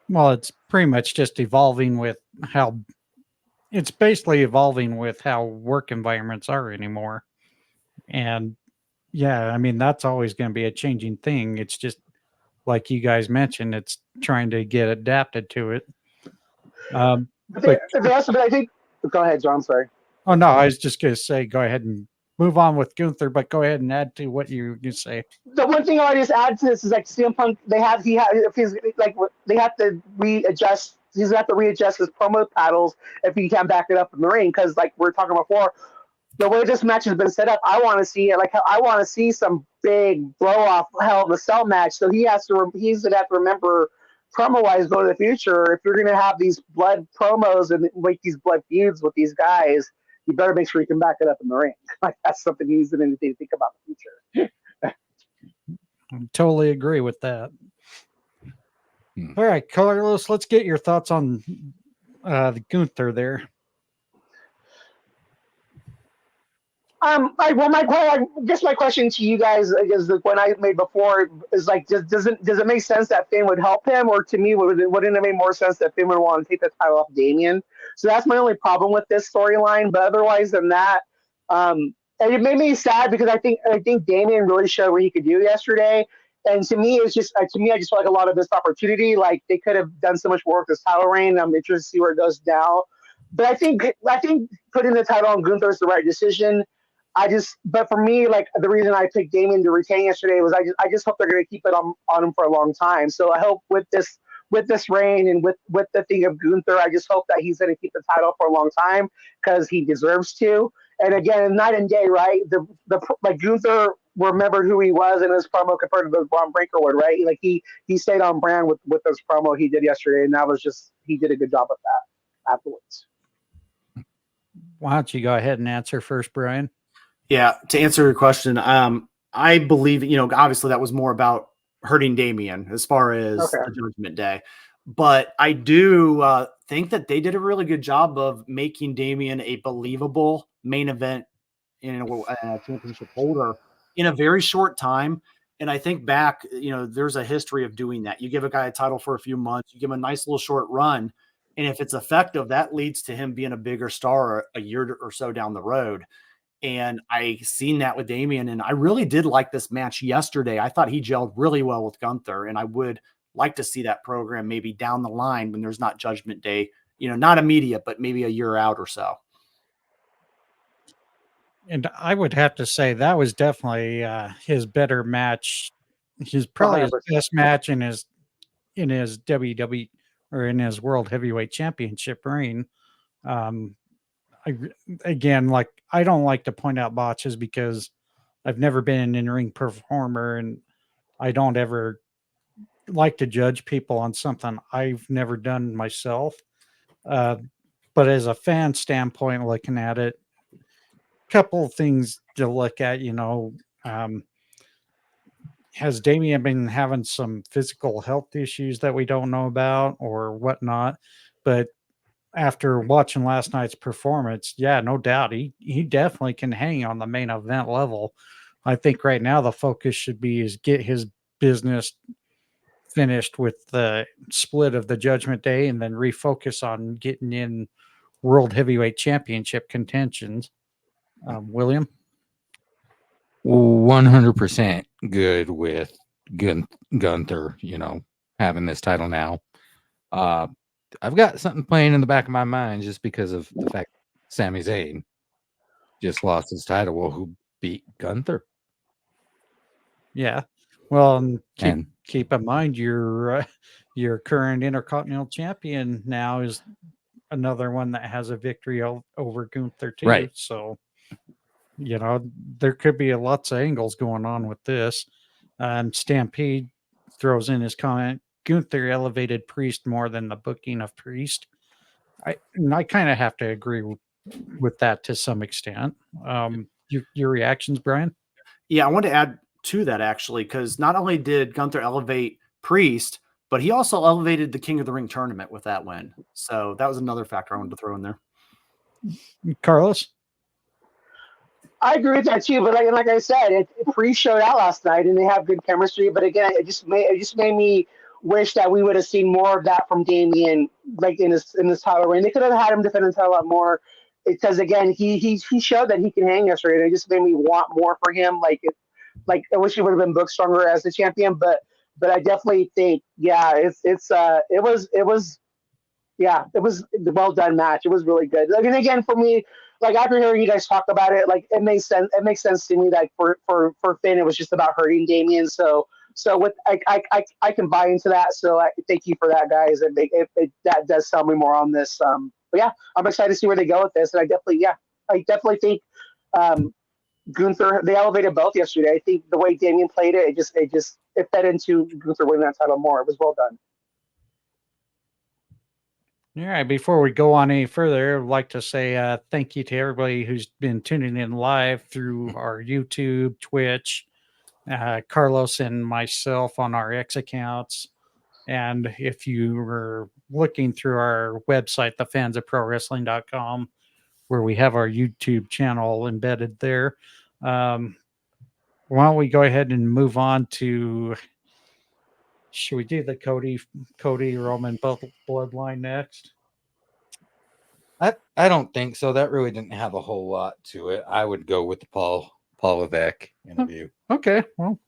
Well, it's pretty much just evolving with how work environments are anymore. And yeah, I mean, that's always going to be a changing thing. It's just like you guys mentioned, it's trying to get adapted to it. But I think, go ahead, John, sorry. Oh, no, I was just going to say, go ahead and move on with Gunther, but go ahead and add to what you say. The one thing I want to just add to this is like CM Punk, they have to readjust. He's going to have to readjust his promo paddles if he can't back it up in the ring. Because like we were talking before, the way this match has been set up, I want to see it. Like I want to see some big blow off Hell in a Cell match. So he's going to have to remember promo-wise go to the future. If you're going to have these blood promos and make these blood feuds with these guys, you better make sure you can back it up in the ring. Like that's something he's going to think about in the future. I totally agree with that. All right, Carlos, let's get your thoughts on the Gunther there. I guess my question to you guys is the one I made before is like, does it make sense that Finn would help him, or to me wouldn't it make more sense that Finn would want to take the title off Damian? So that's my only problem with this storyline. But otherwise than that, and it made me sad because I think Damian really showed what he could do yesterday. And to me, it's just I just felt like a lot of this opportunity. Like they could have done so much more with this title reign. I'm interested to see where it goes now. But I think putting the title on Gunther is the right decision. But for me, like the reason I picked Damian to retain yesterday was I just hope they're going to keep it on him for a long time. So I hope with this reign and with the thing of Gunther, I just hope that he's going to keep the title for a long time because he deserves to. And again, night and day, right? The like Gunther remembered who he was in his promo compared to the Braun Breaker would, right? Like he stayed on brand with this promo he did yesterday, and that was just he did a good job with that afterwards. Why don't you go ahead and answer first, Brian? Yeah, to answer your question, I believe, obviously that was more about hurting Damian as far as the Judgment Day. But I do think that they did a really good job of making Damian a believable main event championship holder in a very short time. And I think back, there's a history of doing that. You give a guy a title for a few months, you give him a nice little short run. And if it's effective, that leads to him being a bigger star a year or so down the road. And I seen that with Damian, and I really did like this match yesterday. I thought he gelled really well with Gunther, and I would like to see that program maybe down the line when there's not Judgment Day, not immediate, but maybe a year out or so. And I would have to say that was definitely his better match. His probably 100%. his best match in his WWE or in his World Heavyweight Championship reign. I don't like to point out botches because I've never been an in-ring performer, and I don't ever like to judge people on something I've never done myself. But as a fan standpoint, looking at it, couple of things to look at, has Damian been having some physical health issues that we don't know about or whatnot? But after watching last night's performance, yeah, no doubt he definitely can hang on the main event level. I think right now the focus should be is get his business finished with the split of the Judgment Day and then refocus on getting in World Heavyweight Championship contentions. William? 100% good with Gunther, having this title now. I've got something playing in the back of my mind just because of the fact Sami Zayn just lost his title. Well, who beat Gunther? Yeah. Well, keep in mind your current Intercontinental Champion now is another one that has a victory over Gunther too. Right. So, there could be lots of angles going on with this. Stampede throws in his comment, Gunther elevated Priest more than the booking of Priest. I kind of have to agree with that to some extent. Your reactions, Brian? Yeah, I want to add to that actually, because not only did Gunther elevate Priest, but he also elevated the King of the Ring tournament with that win. So that was another factor I wanted to throw in there. Carlos? I agree with that too, but like I said, Priest showed out last night, and they have good chemistry. But again, it just made me wish that we would have seen more of that from Damian, like in this title reign. They could have had him defend his title a lot more, because again, he showed that he can hang yesterday, and it just made me want more for him. Like I wish he would have been booked stronger as the champion, but I definitely think, yeah, it was a well done match. It was really good. I mean, again, for me, like after hearing you guys talk about it, like it makes sense. It makes sense to me that for Finn, it was just about hurting Damian. So with I can buy into that. So I thank you for that, guys. And that does sell me more on this. But yeah, I'm excited to see where they go with this. And I definitely think Gunther, they elevated both yesterday. I think the way Damian played it, it fed into Gunther winning that title more. It was well done. All right. Before we go on any further, I'd like to say thank you to everybody who's been tuning in live through our YouTube, Twitch, Carlos and myself on our X accounts. And if you were looking through our website, thefansofprowrestling.com, where we have our YouTube channel embedded there. Why don't we go ahead and move on to? Should we do the Cody Roman bloodline next? I don't think so. That really didn't have a whole lot to it. I would go with the Paul Levesque interview. Okay, well,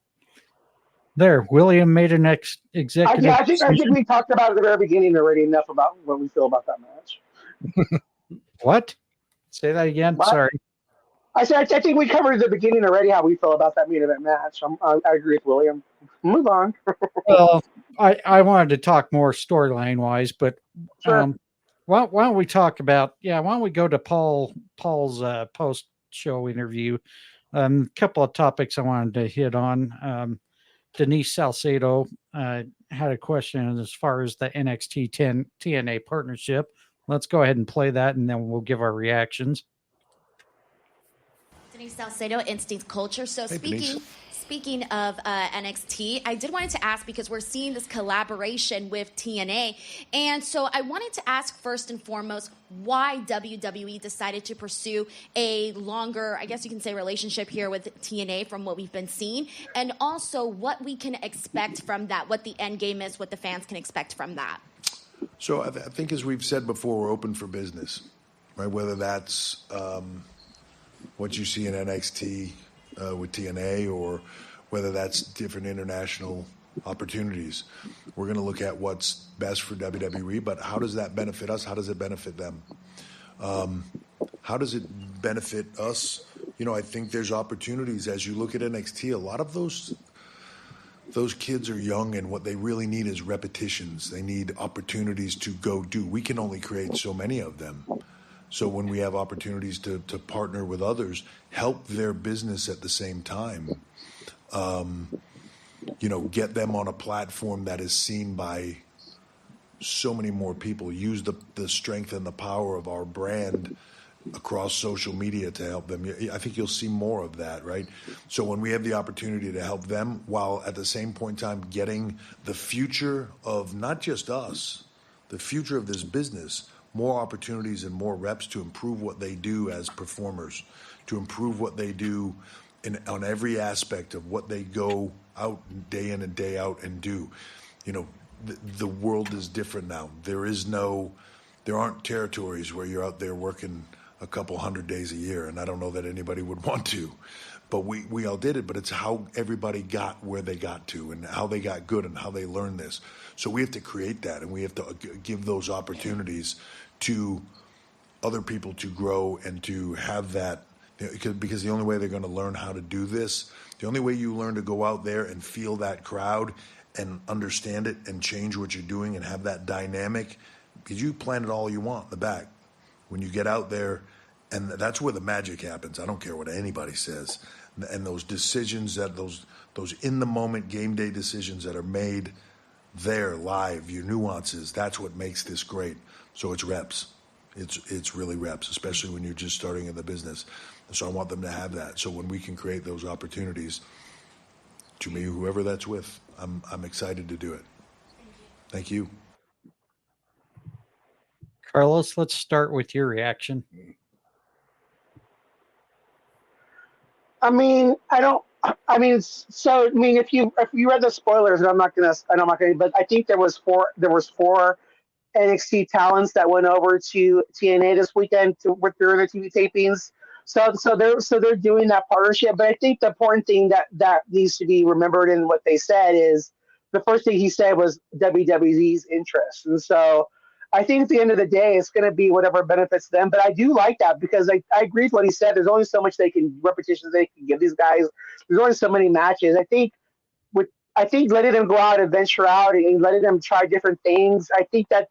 there. William made an executive. I think we talked about at the very beginning already enough about what we feel about that match. What? Say that again. What? Sorry. I said I think we covered at the beginning already how we feel about that main event match. I agree with William. Move on. Well, I wanted to talk more storyline wise, but Sure. why don't we talk about? Yeah, why don't we go to Paul's post show interview? A couple of topics I wanted to hit on. Denise Salcedo had a question as far as the NXT TNA partnership. Let's go ahead and play that, and then we'll give our reactions. Denise Salcedo, Instinct Culture. So Hey, speaking of NXT, I did wanted to ask because we're seeing this collaboration with TNA. And so I wanted to ask first and foremost why WWE decided to pursue a longer, I guess you can say, relationship here with TNA from what we've been seeing. And also what we can expect from that, what the end game is, what the fans can expect from that. So I think, as we've said before, we're open for business, right? Whether that's what you see in NXT with TNA, or whether that's different international opportunities. We're going to look at what's best for WWE, but how does that benefit us? How does it benefit them? How does it benefit us? You know, I think there's opportunities as you look at NXT. A lot of those kids are young, and what they really need is repetitions. They need opportunities to go do. We can only create so many of them. So when we have opportunities to partner with others, help their business at the same time, get them on a platform that is seen by so many more people, use the strength and the power of our brand across social media to help them. I think you'll see more of that, right? So when we have the opportunity to help them, while at the same point in time getting the future of not just us, the future of this business, more opportunities and more reps to improve what they do as performers, to improve what they do on every aspect of what they go out day in and day out and do. You know, the world is different now. There aren't territories where you're out there working a couple 100 days a year, and I don't know that anybody would want to. But we all did it, but it's how everybody got where they got to and how they got good and how they learned this. So we have to create that, and we have to give those opportunities to other people to grow and to have that, because the only way they're going to learn how to do this, the only way you learn to go out there and feel that crowd and understand it and change what you're doing and have that dynamic, because you plan it all you want in the back. When you get out there, and that's where the magic happens. I don't care what anybody says. And those decisions, those in the moment game day decisions that are made there live, your nuances, that's what makes this great. So it's reps. It's really reps, especially when you're just starting in the business. And so I want them to have that. So when we can create those opportunities, to me, whoever that's with, I'm excited to do it. Thank you. Carlos, let's start with your reaction. If you read the spoilers, and I'm not gonna, but I think there was four NXT talents that went over to TNA this weekend during the TV tapings. So they're doing that partnership. But I think the important thing that needs to be remembered in what they said is the first thing he said was WWE's interest. And so I think at the end of the day, it's going to be whatever benefits them. But I do like that because I agree with what he said. There's only so much repetitions they can give these guys. There's only so many matches. I think letting them go out and venture out and letting them try different things, I think that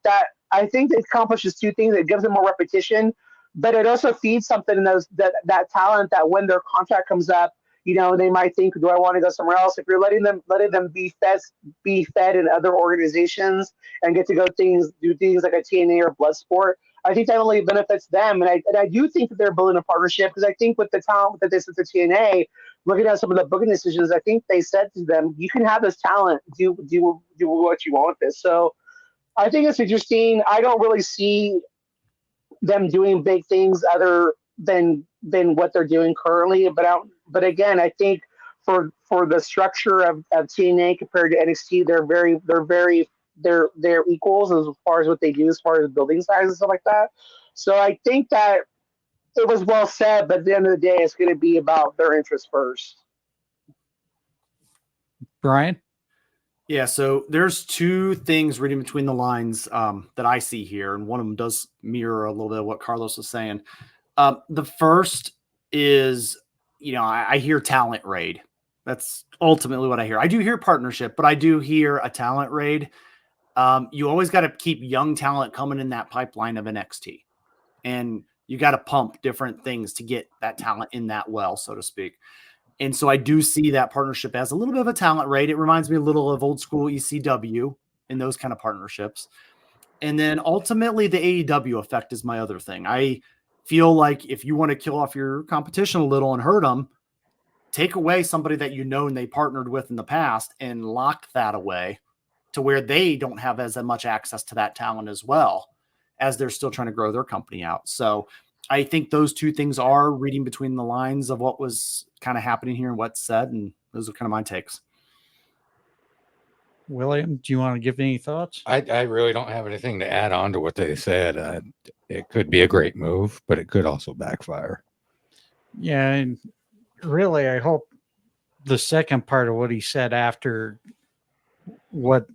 it accomplishes two things. It gives them more repetition, but it also feeds something in that talent that when their contract comes up, they might think, do I want to go somewhere else? If you're letting them be fed in other organizations and get to do things like a TNA or Bloodsport, I think that only benefits them. And I do think that they're building a partnership because I think with the talent that this is the TNA, looking at some of the booking decisions, I think they said to them, you can have this talent, do what you want with this. So I think it's interesting. I don't really see them doing big things other than what they're doing currently. But again, I think for the structure of TNA compared to NXT, they're equals as far as what they do, as far as building size and stuff like that. So I think that it was well said, but at the end of the day, it's going to be about their interest first. Bryan? Yeah, so there's two things reading between the lines that I see here, and one of them does mirror a little bit of what Carlos was saying. The first is, I hear talent raid. That's ultimately what I hear. I do hear partnership, but I do hear a talent raid. You always got to keep young talent coming in that pipeline of NXT, and you got to pump different things to get that talent in that well, so to speak. And so I do see that partnership as a little bit of a talent raid. It reminds me a little of old school ECW and those kind of partnerships. And then ultimately the AEW effect is my other thing. I feel like if you want to kill off your competition a little and hurt them, take away somebody that and they partnered with in the past and lock that away to where they don't have as much access to that talent as well, as they're still trying to grow their company out. So I think those two things are reading between the lines of what was kind of happening here and what's said. And those are kind of my takes. William, do you want to give any thoughts? I really don't have anything to add on to what they said. It could be a great move, but it could also backfire. Yeah, and really, I hope the second part of what he said after what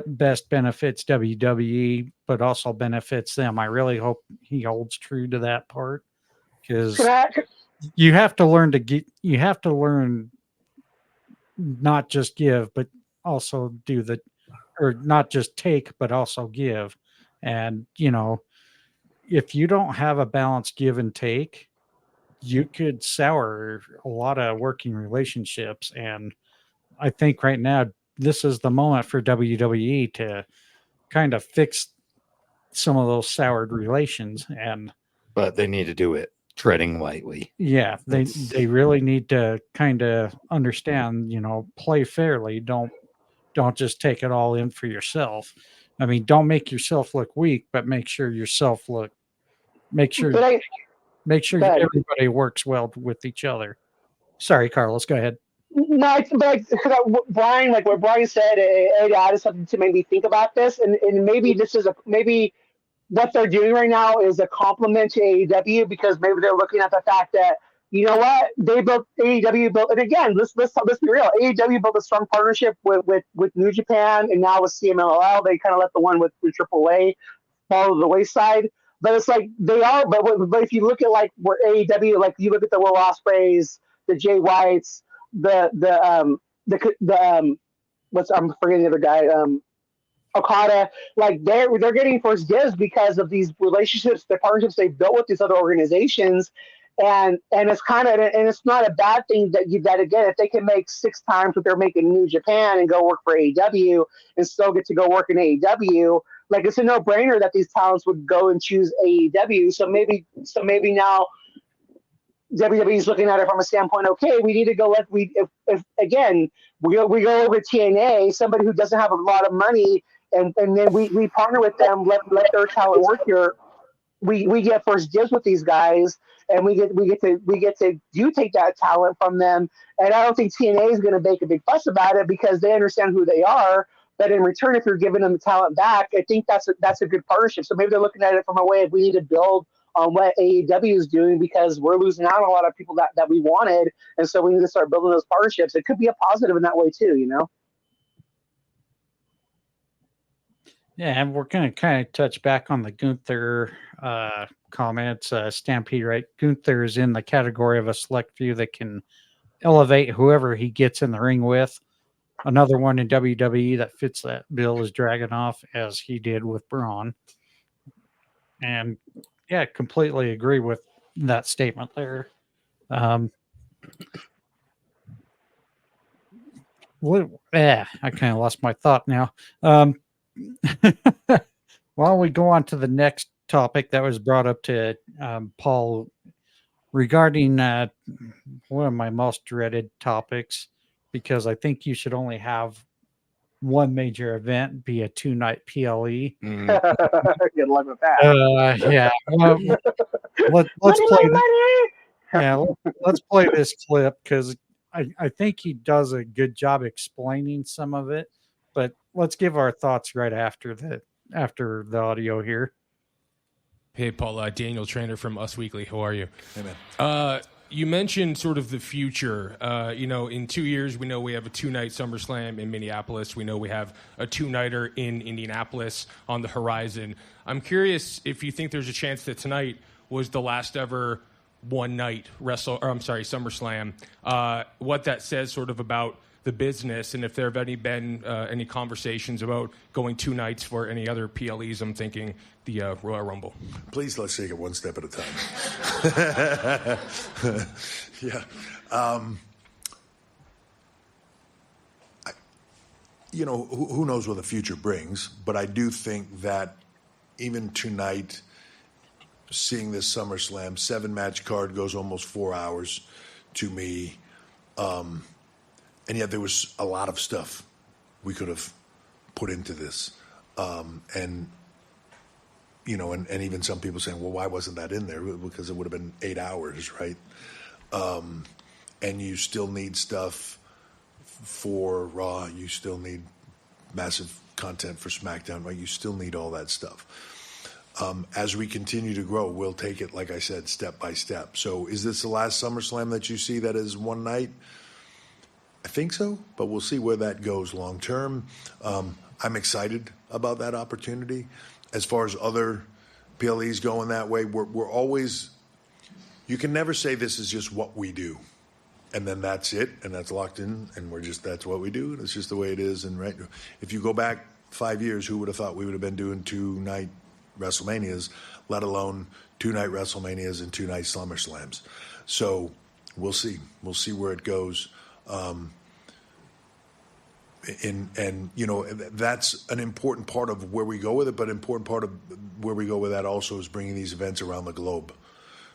best benefits WWE, but also benefits them. I really hope he holds true to that part, because you have to learn not just give, but also not just take, but also give. And, if you don't have a balanced give and take, you could sour a lot of working relationships. And I think right now, this is the moment for WWE to kind of fix some of those soured relations. But they need to do it treading lightly. Yeah, they really need to kind of understand, play fairly. Don't just take it all in for yourself. I mean, don't make yourself look weak, but make sure everybody works well with each other. Sorry, Carlos, go ahead. No, but Bryan, like what Bryan said, it added something to make me think about this, and maybe this is maybe what they're doing right now is a compliment to AEW, because maybe they're looking at the fact that, AEW built, and again, let's be real, AEW built a strong partnership with New Japan, and now with CMLL, they kind of let the one with AAA fall to the wayside. But it's like they are, but if you look at like where AEW, like you look at the Will Ospreys, the Jay Whites, I'm forgetting the other guy, Okada, like they're getting first dibs because of these relationships, the partnerships they've built with these other organizations, and it's it's not a bad thing that again, if they can make 6 times what they're making in New Japan and go work for AEW and still get to go work in AEW, like it's a no-brainer that these talents would go and choose AEW. So maybe now WWE is looking at it from a standpoint, okay, we need to go if again we go over TNA, somebody who doesn't have a lot of money, and then we partner with them, let their talent work here. We get first dibs with these guys, and we get to take that talent from them. And I don't think TNA is going to make a big fuss about it, because they understand who they are. But in return, if you're giving them the talent back, I think that's a good partnership. So maybe they're looking at it from a way of, we need to build on what AEW is doing, because we're losing out on a lot of people that we wanted, and so we need to start building those partnerships. It could be a positive in that way too, Yeah, and we're going to kind of touch back on the Gunther comments. Stampede, right? Gunther is in the category of a select few that can elevate whoever he gets in the ring with. Another one in WWE that fits that bill is Dragunov, as he did with Braun. And yeah, completely agree with that statement there. I kind of lost my thought now. While we go on to the next topic that was brought up to Paul regarding one of my most dreaded topics, because I think you should only have one major event be a 2-night PLE. Good luck with that. Yeah. Let's play this. Yeah, let's play this clip because I think he does a good job explaining some of it. But let's give our thoughts right after the audio here. Hey, Paul, Daniel Trainer from Us Weekly. How are you? Hey, man. You mentioned sort of the future. In 2 years, we know we have a 2-night SummerSlam in Minneapolis. We know we have a 2-nighter in Indianapolis on the horizon. I'm curious if you think there's a chance that tonight was the last ever one-night SummerSlam. What that says sort of about the business, and if there have been any conversations about going 2 nights for any other PLEs. I'm thinking the Royal Rumble. Please, let's take it one step at a time. Yeah. Who knows what the future brings, but I do think that even tonight, seeing this SummerSlam 7-match card goes almost 4 hours to me. And yet there was a lot of stuff we could have put into this. And even some people saying, well, why wasn't that in there? Because it would have been 8 hours, right? And you still need stuff for Raw. You still need massive content for SmackDown, right? You still need all that stuff. As we continue to grow, we'll take it, like I said, step by step. So is this the last SummerSlam that you see that is one night? I think so, but we'll see where that goes long term. I'm excited about that opportunity. As far as other PLEs going that way, we're always, you can never say this is just what we do. And then that's it, and that's locked in, and that's what we do, and it's just the way it is. And right, if you go back 5 years, who would have thought we would have been doing 2-night WrestleManias, let alone 2-night WrestleManias and 2-night SummerSlams? So we'll see. We'll see where it goes. That's an important part of where we go with it, but an important part of where we go with that also is bringing these events around the globe.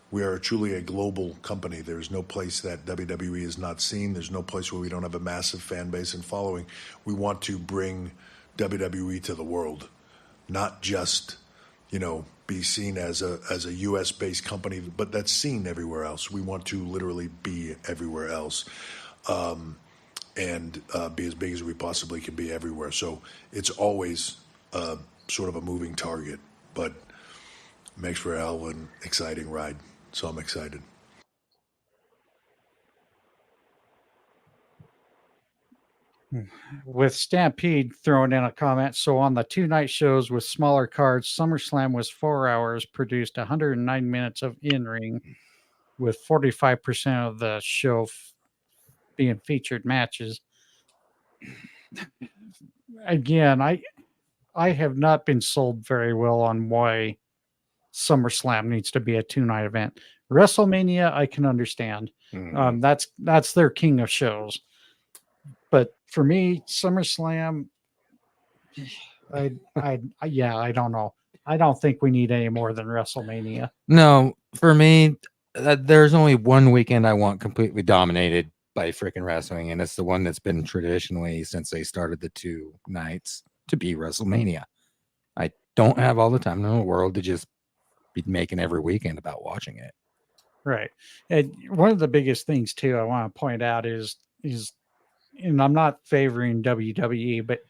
We are truly a global company. There's no place that WWE is not seen. There's no place where we don't have a massive fan base and following. We want to bring WWE to the world, not just, be seen as a U.S.-based company, but that's seen everywhere else. We want to literally be everywhere else. And be as big as we possibly can be everywhere. So it's always sort of a moving target, but makes for a hell of an exciting ride. So I'm excited. With Stampede throwing in a comment, so on the 2-night shows with smaller cards, SummerSlam was 4 hours, produced 109 minutes of in-ring, with 45% of the show being featured matches. Again, I have not been sold very well on why SummerSlam needs to be a 2-night event. WrestleMania, I can understand. That's their king of shows. But for me, SummerSlam, I don't know. I don't think we need any more than WrestleMania. No, for me, there's only one weekend I want completely dominated by freaking wrestling, and it's the one that's been traditionally, since they started the 2 nights, to be WrestleMania. I don't have all the time in the world to just be making every weekend about watching it. Right. And one of the biggest things too I want to point out is and I'm not favoring WWE, but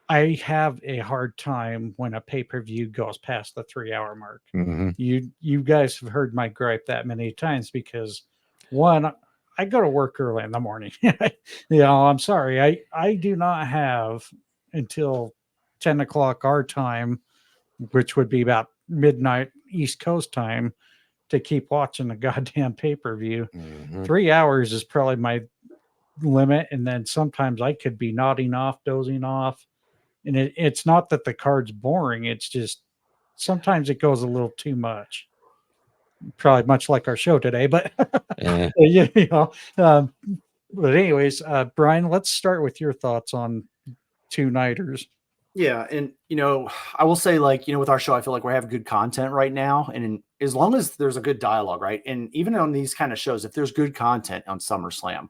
I have a hard time when a pay-per-view goes past the 3-hour mark. You guys have heard my gripe that many times because, one, I go to work early in the morning. I'm sorry. I do not have until 10 o'clock our time, which would be about midnight East Coast time, to keep watching the goddamn pay-per-view. 3 hours is probably my limit. And then sometimes I could be nodding off, dozing off. And it's not that the card's boring. It's just sometimes it goes a little too much. Probably much like our show today, but but anyways, Bryan, let's start with your thoughts on 2-nighters. Yeah, and I will say, with our show, I feel like we're having good content right now, and as long as there's a good dialogue, right, and even on these kind of shows, if there's good content on SummerSlam,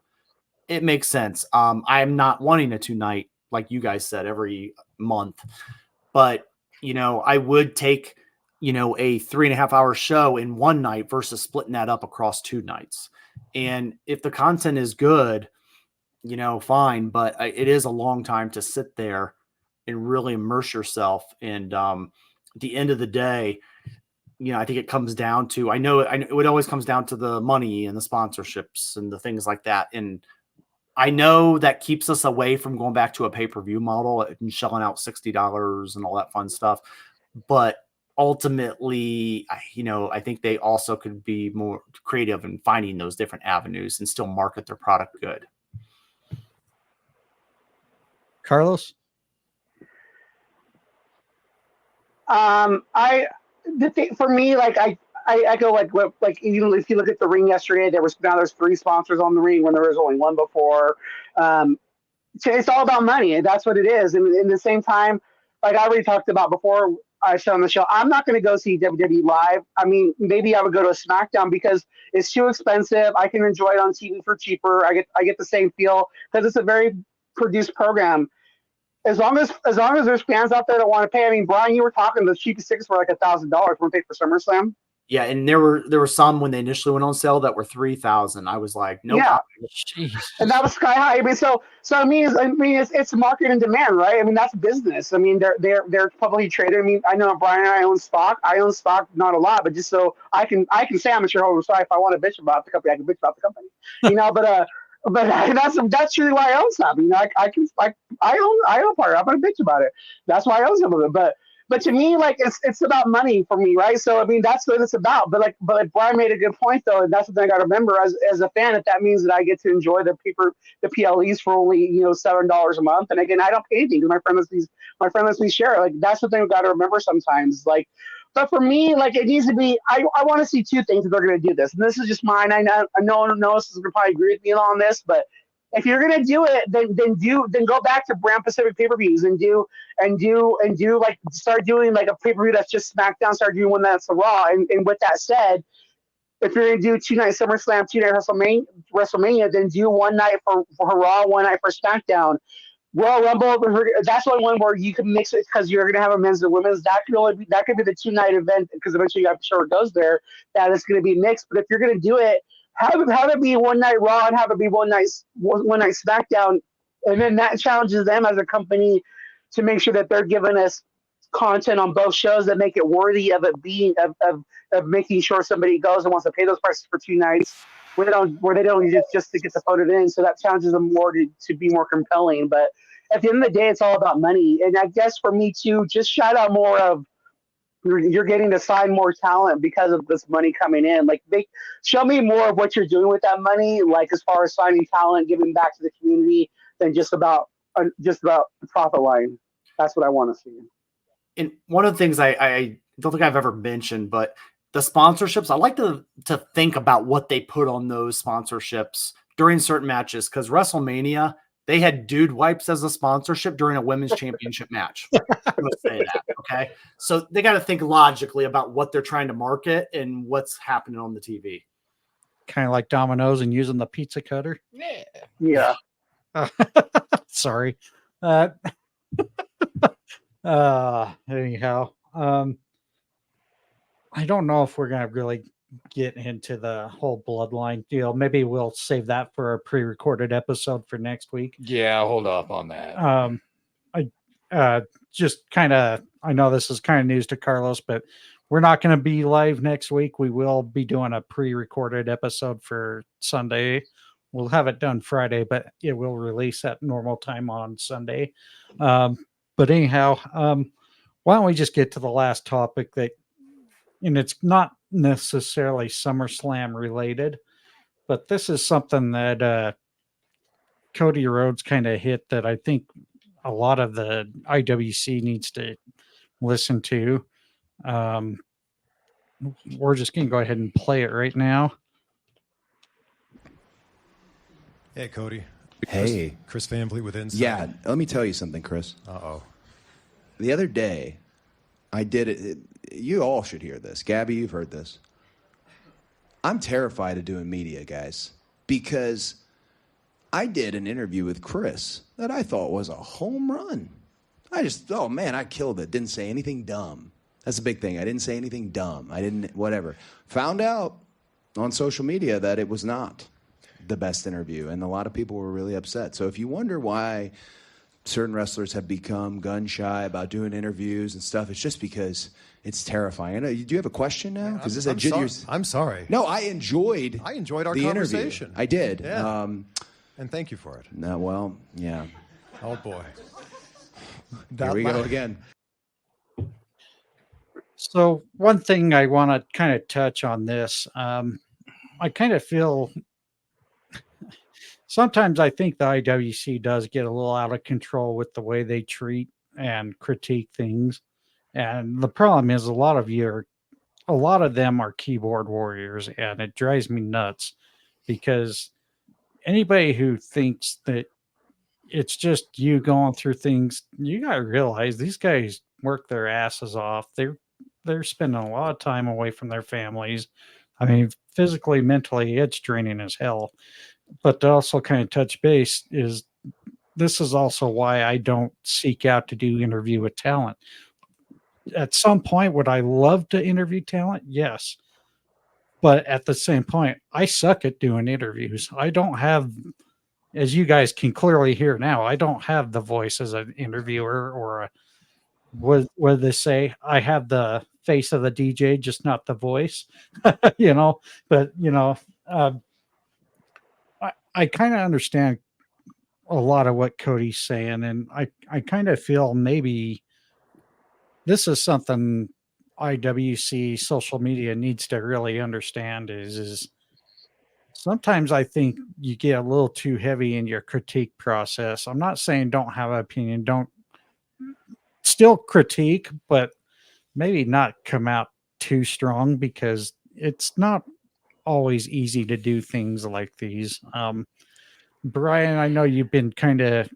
it makes sense. I'm not wanting a 2-night like you guys said, every month. But, I would take, a 3.5 hour show in one night versus splitting that up across 2 nights. And if the content is good, fine, but it is a long time to sit there and really immerse yourself. And at the end of the day, I think it comes down to, I know it always comes down to the money and the sponsorships and the things like that. And I know that keeps us away from going back to a pay-per-view model and shelling out $60 and all that fun stuff. But ultimately, I think they also could be more creative in finding those different avenues and still market their product good. Carlos? For me, like I go like even if you look at the ring yesterday, there's 3 sponsors on the ring when there was only 1 before. It's all about money, and that's what it is. And in the same time, like I already talked about before, I said on the show, I'm not going to go see WWE live. I mean, maybe I would go to a SmackDown because it's too expensive. I can enjoy it on TV for cheaper. I get the same feel because it's a very produced program. As long as there's fans out there that want to pay. I mean, Bryan, you were talking the cheapest tickets were like $1,000. Want to pay for SummerSlam? Yeah, and there were some when they initially went on sale that were $3,000. I was like, nope. Yeah, and that was sky high. I mean, so I mean, it's market and demand, right? I mean, that's business. I mean, they're publicly traded. I mean, I know Bryan and I own stock. I own stock, not a lot, but just so I can say I'm a shareholder. So if I want to bitch about the company, I can bitch about the company, But that's really why I own something. I own part. I'm gonna bitch about it. That's why I own some of it. But to me, like it's about money for me, right? So I mean, that's what it's about. But Bryan made a good point though, and that's what I got to remember as a fan. That means that I get to enjoy the PLEs for only $7 a month. And again, I don't pay anything because my friend lets me share. Like that's the thing we got to remember sometimes. Like. But for me, like it needs to be, I want to see 2 things if they're going to do this. And this is just mine. I know no one else is going to probably agree with me on this, but if you're going to do it, then go back to brand specific pay-per-views and start doing like a pay-per-view that's just SmackDown, start doing one that's a Raw. And with that said, if you're going to do 2 night SummerSlam, 2 night WrestleMania, then do 1 night for Raw, 1 night for SmackDown. Royal Rumble, that's one where you can mix it because you're going to have a men's and women's. That could be the 2 night event because eventually I'm sure it goes there. That is going to be mixed. But if you're going to do it, have it be 1 night Raw and have it be 1 night SmackDown, and then that challenges them as a company to make sure that they're giving us content on both shows that make it worthy of it being of making sure somebody goes and wants to pay those prices for 2 nights. Where they don't just to get the voted in, so that challenges them more to be more compelling. But at the end of the day, it's all about money. And I guess for me too, just shout out more of you're getting to sign more talent because of this money coming in. Like show me more of what you're doing with that money, like as far as signing talent, giving back to the community, than just about the profit line. That's what I want to see. And one of the things I don't think I've ever mentioned, but the sponsorships, I like to think about what they put on those sponsorships during certain matches. Because WrestleMania, they had dude wipes as a sponsorship during a women's championship match. Let's say that, okay? So they got to think logically about what they're trying to market and what's happening on the TV. Kind of like Domino's and using the pizza cutter. Yeah. Sorry. Anyhow. I don't know if we're going to really get into the whole bloodline deal. Maybe we'll save that for a pre-recorded episode for next week. Yeah, hold off on that. I just kind of, I know this is kind of news to Carlos, but we're not going to be live next week. We will be doing a pre-recorded episode for Sunday. We'll have it done Friday, but it will release at normal time on Sunday. But anyhow, why don't we just get to the last topic and it's not necessarily SummerSlam related, but this is something that Cody Rhodes kind of hit that I think a lot of the IWC needs to listen to. We're just going to go ahead and play it right now. Hey, Cody. Hey. Chris Van Vliet with Insight. Yeah, let me tell you something, Chris. Uh-oh. The other day, I did it. You all should hear this. Gabby, you've heard this. I'm terrified of doing media, guys, because I did an interview with Chris that I thought was a home run. Oh man, I killed it. Didn't say anything dumb. That's a big thing. I didn't say anything dumb. I didn't, whatever. Found out on social media that it was not the best interview, and a lot of people were really upset. So if you wonder why certain wrestlers have become gun shy about doing interviews and stuff, it's just because it's terrifying. Do you have a question now? Because this I'm sorry. No, I enjoyed our the conversation. Interview. I did. Yeah. And thank you for it. No, well, yeah. Oh boy. Here we go again. So one thing I want to kind of touch on this, I kind of feel sometimes I think the IWC does get a little out of control with the way they treat and critique things. And the problem is a lot of them are keyboard warriors, and it drives me nuts because anybody who thinks that it's just you going through things, you got to realize these guys work their asses off. They're spending a lot of time away from their families. I mean, physically, mentally, it's draining as hell. But to also kind of touch base is this is also why I don't seek out to do interview with talent. At some point, would I love to interview talent? Yes. But at the same point, I suck at doing interviews. I don't have, as you guys can clearly hear now, I don't have the voice as an interviewer or what they say. I have the face of the DJ, just not the voice, but I kind of understand a lot of what Cody's saying. And I kind of feel maybe this is something IWC social media needs to really understand is sometimes I think you get a little too heavy in your critique process. I'm not saying don't have an opinion, don't still critique, but maybe not come out too strong because it's not always easy to do things like these. Bryan, I know you've been kind of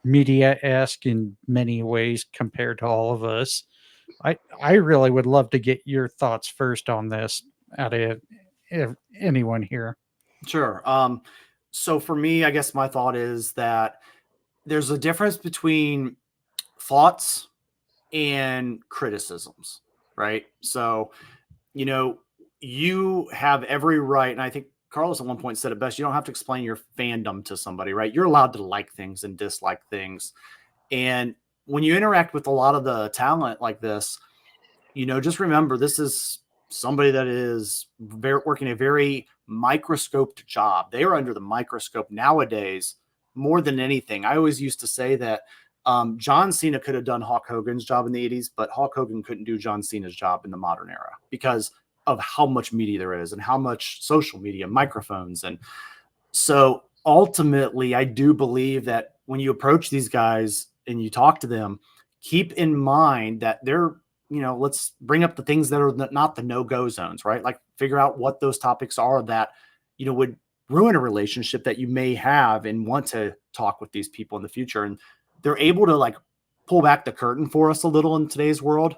media-esque in many ways compared to all of us. I really would love to get your thoughts first on this out of anyone here. Sure. So for me, I guess my thought is that there's a difference between thoughts and criticisms, right? So, you have every right, and I think Carlos at one point said it best, you don't have to explain your fandom to somebody, right? You're allowed to like things and dislike things. And when you interact with a lot of the talent like this, just remember this is somebody that is working a very microscoped job. They are under the microscope nowadays more than anything. I always used to say that John Cena could have done Hulk Hogan's job in the 80s, but Hulk Hogan couldn't do John Cena's job in the modern era because of how much media there is and how much social media, microphones. And so ultimately, I do believe that when you approach these guys and you talk to them, keep in mind that they're, let's bring up the things that are not the no-go zones, right? Like figure out what those topics are that, would ruin a relationship that you may have and want to talk with these people in the future. And they're able to like pull back the curtain for us a little in today's world,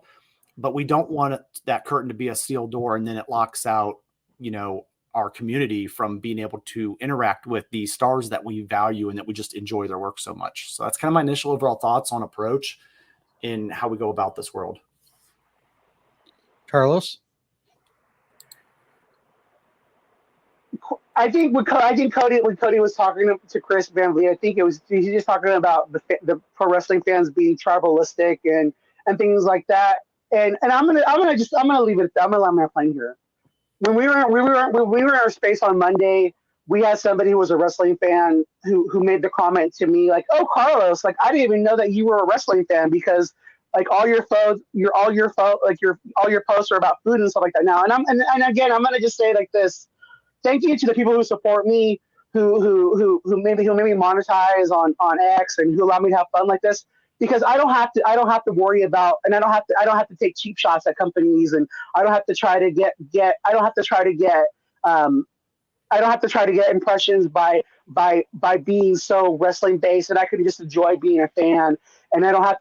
but we don't want that curtain to be a sealed door and then it locks out, our community from being able to interact with these stars that we value and that we just enjoy their work so much. So that's kind of my initial overall thoughts on approach in how we go about this world. Carlos? I think when Cody was talking to Chris Van Vliet, I think he's just talking about the pro wrestling fans being tribalistic and things like that. And I'm gonna leave it. I'm gonna land my plane here. When we were in our space on Monday, we had somebody who was a wrestling fan who made the comment to me like, "Oh, Carlos, like I didn't even know that you were a wrestling fan because like all your posts are about food and stuff like that." Now, and again, I'm gonna just say it like this: thank you to the people who support me, who maybe monetize on X and who allow me to have fun like this. Because I don't have to worry about, and I don't have to take cheap shots at companies, and I don't have to try to get impressions by being so wrestling based, and I could just enjoy being a fan, and I don't have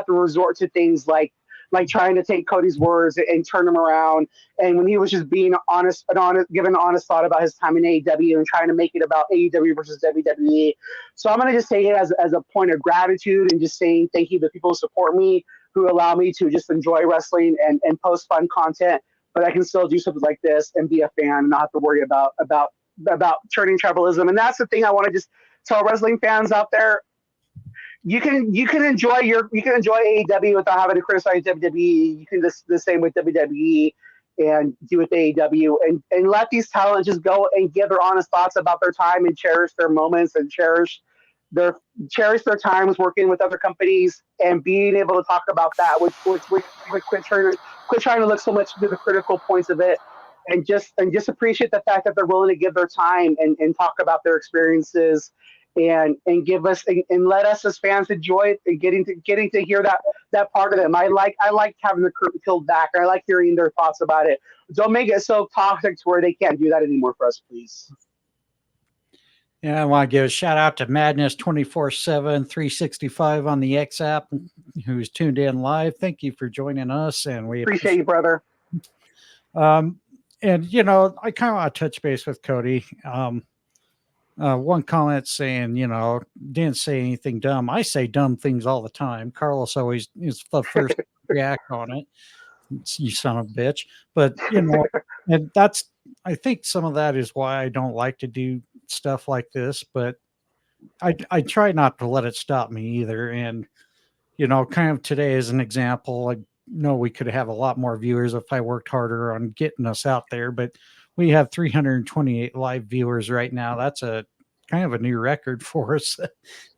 to resort to things like like trying to take Cody's words and turn them around. And when he was just being honest, giving an honest thought about his time in AEW and trying to make it about AEW versus WWE. So I'm going to just say it as a point of gratitude and just saying thank you to people who support me, who allow me to just enjoy wrestling and post fun content, but I can still do something like this and be a fan and not have to worry about turning tribalism. And that's the thing I want to just tell wrestling fans out there. You can enjoy AEW without having to criticize WWE. You can the same with WWE and do with AEW and let these talents just go and give their honest thoughts about their time and cherish their moments and cherish their times working with other companies and being able to talk about that, which quit trying to look so much into the critical points of it and just appreciate the fact that they're willing to give their time and talk about their experiences and give us and let us as fans enjoy it and getting to hear that part of them. I like having the curtain peeled back. I like hearing their thoughts about it. Don't make it so toxic to where they can't do that anymore for us, please. Yeah, I want to give a shout out to Madness 24/7, 365 on the X app, who's tuned in live. Thank you for joining us, and we appreciate you, brother. And I kind of want to touch base with Cody. One comment saying, didn't say anything dumb. I say dumb things all the time. Carlos always is the first to react on it. You son of a bitch. But, and I think some of that is why I don't like to do stuff like this, but I try not to let it stop me either. And, kind of today as an example, I know we could have a lot more viewers if I worked harder on getting us out there, but we have 328 live viewers right now. That's a kind of a new record for us,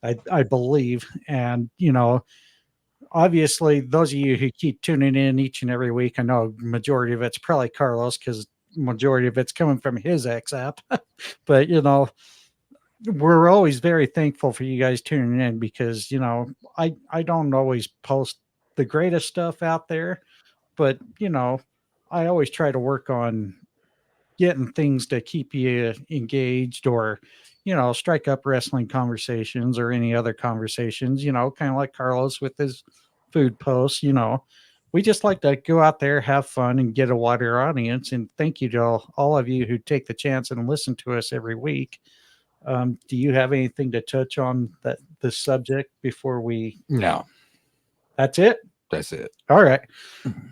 I believe. And, obviously those of you who keep tuning in each and every week, I know majority of it's probably Carlos because majority of it's coming from his X app, but, we're always very thankful for you guys tuning in because, I don't always post the greatest stuff out there, but, I always try to work on getting things to keep you engaged or, strike up wrestling conversations or any other conversations, kind of like Carlos with his food posts. We just like to go out there, have fun, and get a wider audience. And thank you to all of you who take the chance and listen to us every week. Do you have anything to touch on this subject before we? No. That's it? That's it. All right.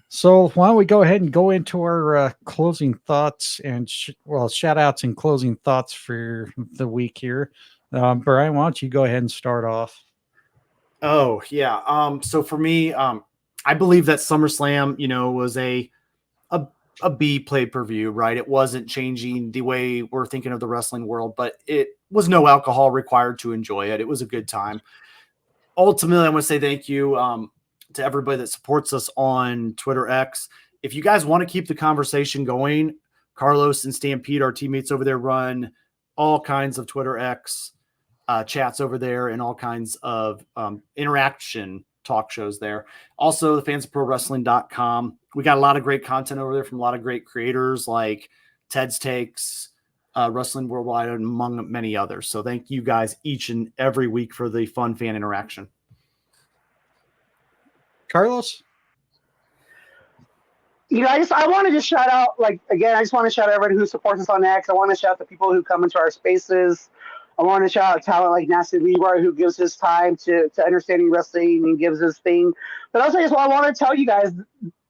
So why don't we go ahead and go into our closing thoughts and shout outs and closing thoughts for the week here. Bryan, why don't you go ahead and start off? Oh yeah. So for me, I believe that SummerSlam, was a B pay-per-view, right? It wasn't changing the way we're thinking of the wrestling world, but it was no alcohol required to enjoy it. It was a good time. Ultimately, I want to say thank you to everybody that supports us on Twitter X. If you guys want to keep the conversation going, Carlos and Stampede, our teammates over there, run all kinds of Twitter X chats over there and all kinds of interaction talk shows there. Also, the fansofprowrestling.com. We got a lot of great content over there from a lot of great creators like Ted's Takes, Wrestling Worldwide, and among many others. So thank you guys each and every week for the fun fan interaction. Carlos? I want to just shout out, I just want to shout out everybody who supports us on X. I want to shout out the people who come into our spaces. I want to shout out talent like Nasty Leroy, who gives his time to understanding wrestling and gives his thing. But also, I want to tell you guys,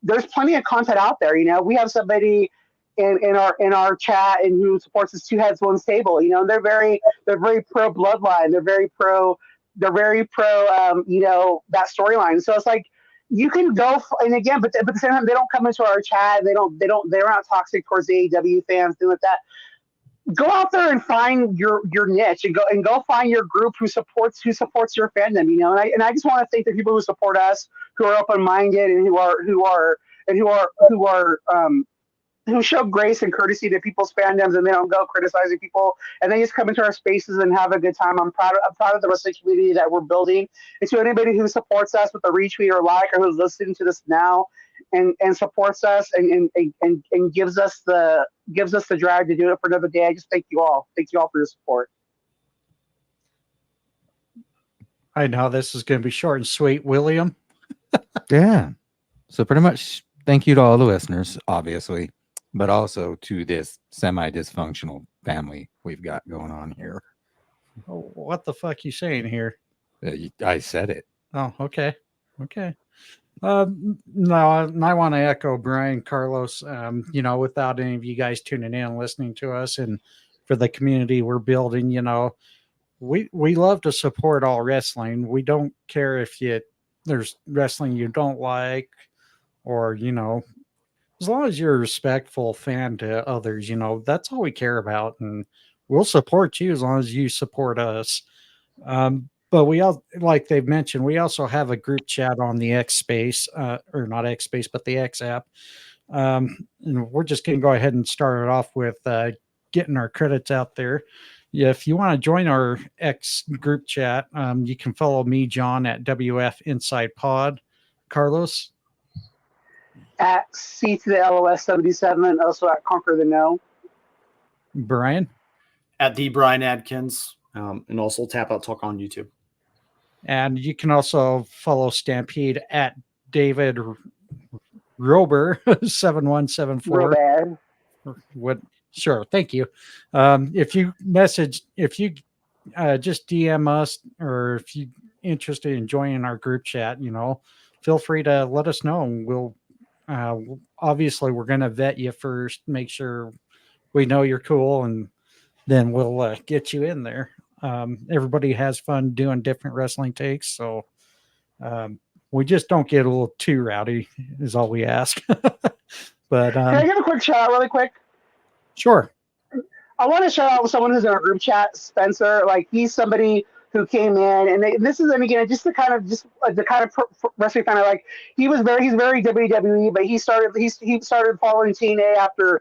there's plenty of content out there. We have somebody in our chat and who supports us, Two Heads One Stable. They're very pro bloodline. They're very pro that storyline. So it's like you can go and again, but at the same time, they don't come into our chat. They're not toxic towards the AEW fans, things like that. Go out there and find your niche and go find your group who supports your fandom, and I just want to thank the people who support us, who are open-minded and who show grace and courtesy to people's fandoms, and they don't go criticizing people, and they just come into our spaces and have a good time. I'm proud of the wrestling community that we're building. And to anybody who supports us with a retweet or like, or who's listening to this now and supports us and gives us the drive to do it for another day, I just thank you all. Thank you all for your support. I know this is going to be short and sweet. William? Yeah. So pretty much thank you to all the listeners, obviously, but also to this semi-dysfunctional family we've got going on here. Oh, what the fuck you saying here? I said it. Oh, okay. Okay. No, and I want to echo Brian, Carlos, without any of you guys tuning in and listening to us, and for the community we're building, we love to support all wrestling. We don't care if there's wrestling you don't like, or, as long as you're a respectful fan to others, that's all we care about. And we'll support you as long as you support us. But we all, like they've mentioned, we also have a group chat on the X Space, or not X Space, but the X app. And we're just going to go ahead and start it off with getting our credits out there. Yeah, if you want to join our X group chat, you can follow me, John, at wfincitepod. Carlos? At C to the LOS 77, also at Conquer the No. Brian? At the Brian Adkins, and also Tap Out Talk on YouTube. And you can also follow Stampede at David Rober 7174. What? Sure, thank you. If you just DM us, or if you're interested in joining our group chat, feel free to let us know. We'll obviously we're going to vet you first, make sure we know you're cool, and then we'll get you in there. Everybody has fun doing different wrestling takes, so we just don't get a little too rowdy is all we ask. But can I give a quick shout out really quick? Sure. I want to shout out someone who's in our group chat, Spencer. Like, he's somebody who came in, and this is, and again, just the kind of wrestling fan I like. He's very WWE, but he started following TNA after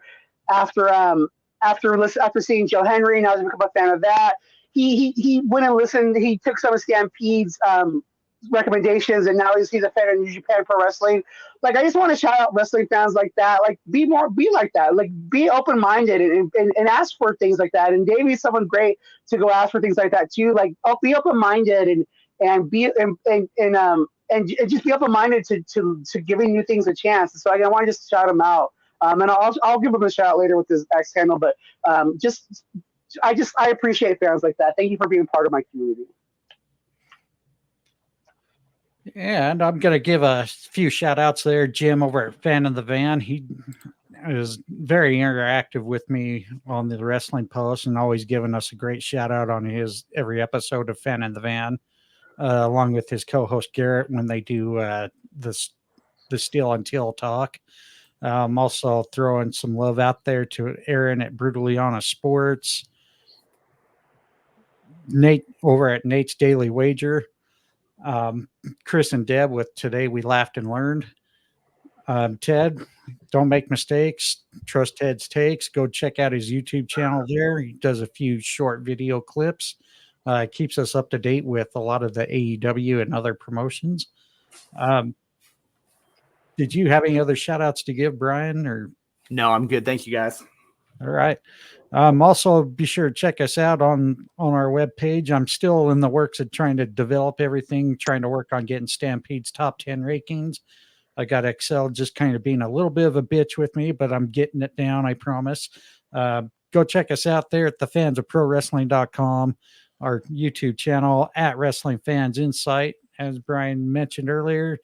seeing Joe Henry, and I was become a fan of that. He went and listened. He took some of Stampede's recommendations, and now he's a fan of New Japan Pro Wrestling. Like, I just want to shout out wrestling fans like that. Like, be like that. Like, be open minded and ask for things like that. And Davey's someone great to go ask for things like that too. Like, be open minded and just be open minded to giving new things a chance. So I want to just shout him out. And I'll give him a shout out later with his X handle. But I appreciate fans like that. Thank you for being part of my community. And I'm going to give a few shout outs there. Jim over at Fan in the Van. He is very interactive with me on the wrestling post and always giving us a great shout out on his every episode of Fan in the Van, along with his co-host Garrett when they do the Steel Until talk. Also throwing some love out there to Aaron at Brutally Honest Sports. Nate over at Nate's Daily Wager. Chris and Deb with Today We Laughed and Learned. Ted, don't make mistakes. Trust Ted's takes. Go check out his YouTube channel there. He does a few short video clips. Keeps us up to date with a lot of the AEW and other promotions. Did you have any other shout outs to give, Brian? Or no, I'm good. Thank you, guys. All right. Also, be sure to check us out on our webpage. I'm still in the works of trying to develop everything, trying to work on getting Stampede's top 10 rankings. I got Excel just kind of being a little bit of a bitch with me, but I'm getting it down, I promise. Go check us out there at thefansofprowrestling.com, our YouTube channel at Wrestling Fans Insight. As Brian mentioned earlier,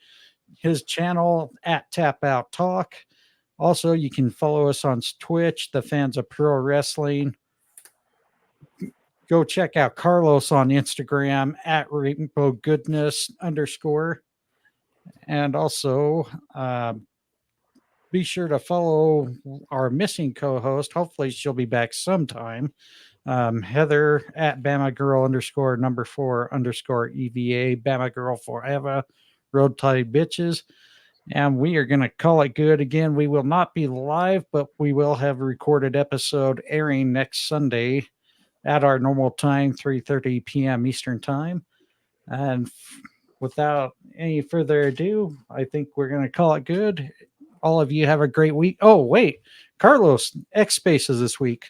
his channel at Tap Out Talk. Also, you can follow us on Twitch, the Fans of Pro Wrestling. Go check out Carlos on Instagram at Rainbow Goodness _ And also, be sure to follow our missing co-host. Hopefully, she'll be back sometime. Heather at Bama Girl _ 4 _ EVA. Bama Girl Forever. Road Tide Bitches. And we are going to call it good again. We will not be live, but we will have a recorded episode airing next Sunday at our normal time, 3:30 p.m. Eastern Time. And without any further ado, I think we're going to call it good. All of you have a great week. Oh, wait. Carlos, X Spaces this week.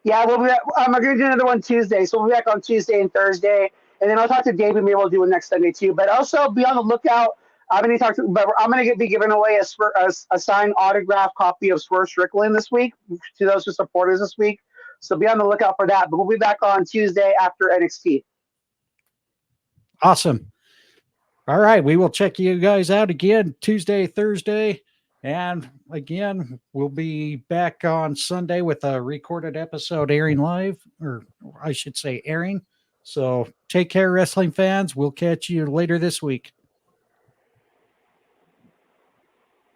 Yeah, we'll be back. I'm going to do another one Tuesday. So we'll be back on Tuesday and Thursday. And then I'll talk to David. Maybe we'll do it next Sunday too. But also be on the lookout I'm going to talk to, but I'm going to be giving away a signed autograph copy of Swerve Strickland this week to those who support us this week. So be on the lookout for that. But we'll be back on Tuesday after NXT. Awesome. All right. We will check you guys out again Tuesday, Thursday. And again, we'll be back on Sunday with a recorded episode airing live, or I should say airing. So take care, wrestling fans. We'll catch you later this week.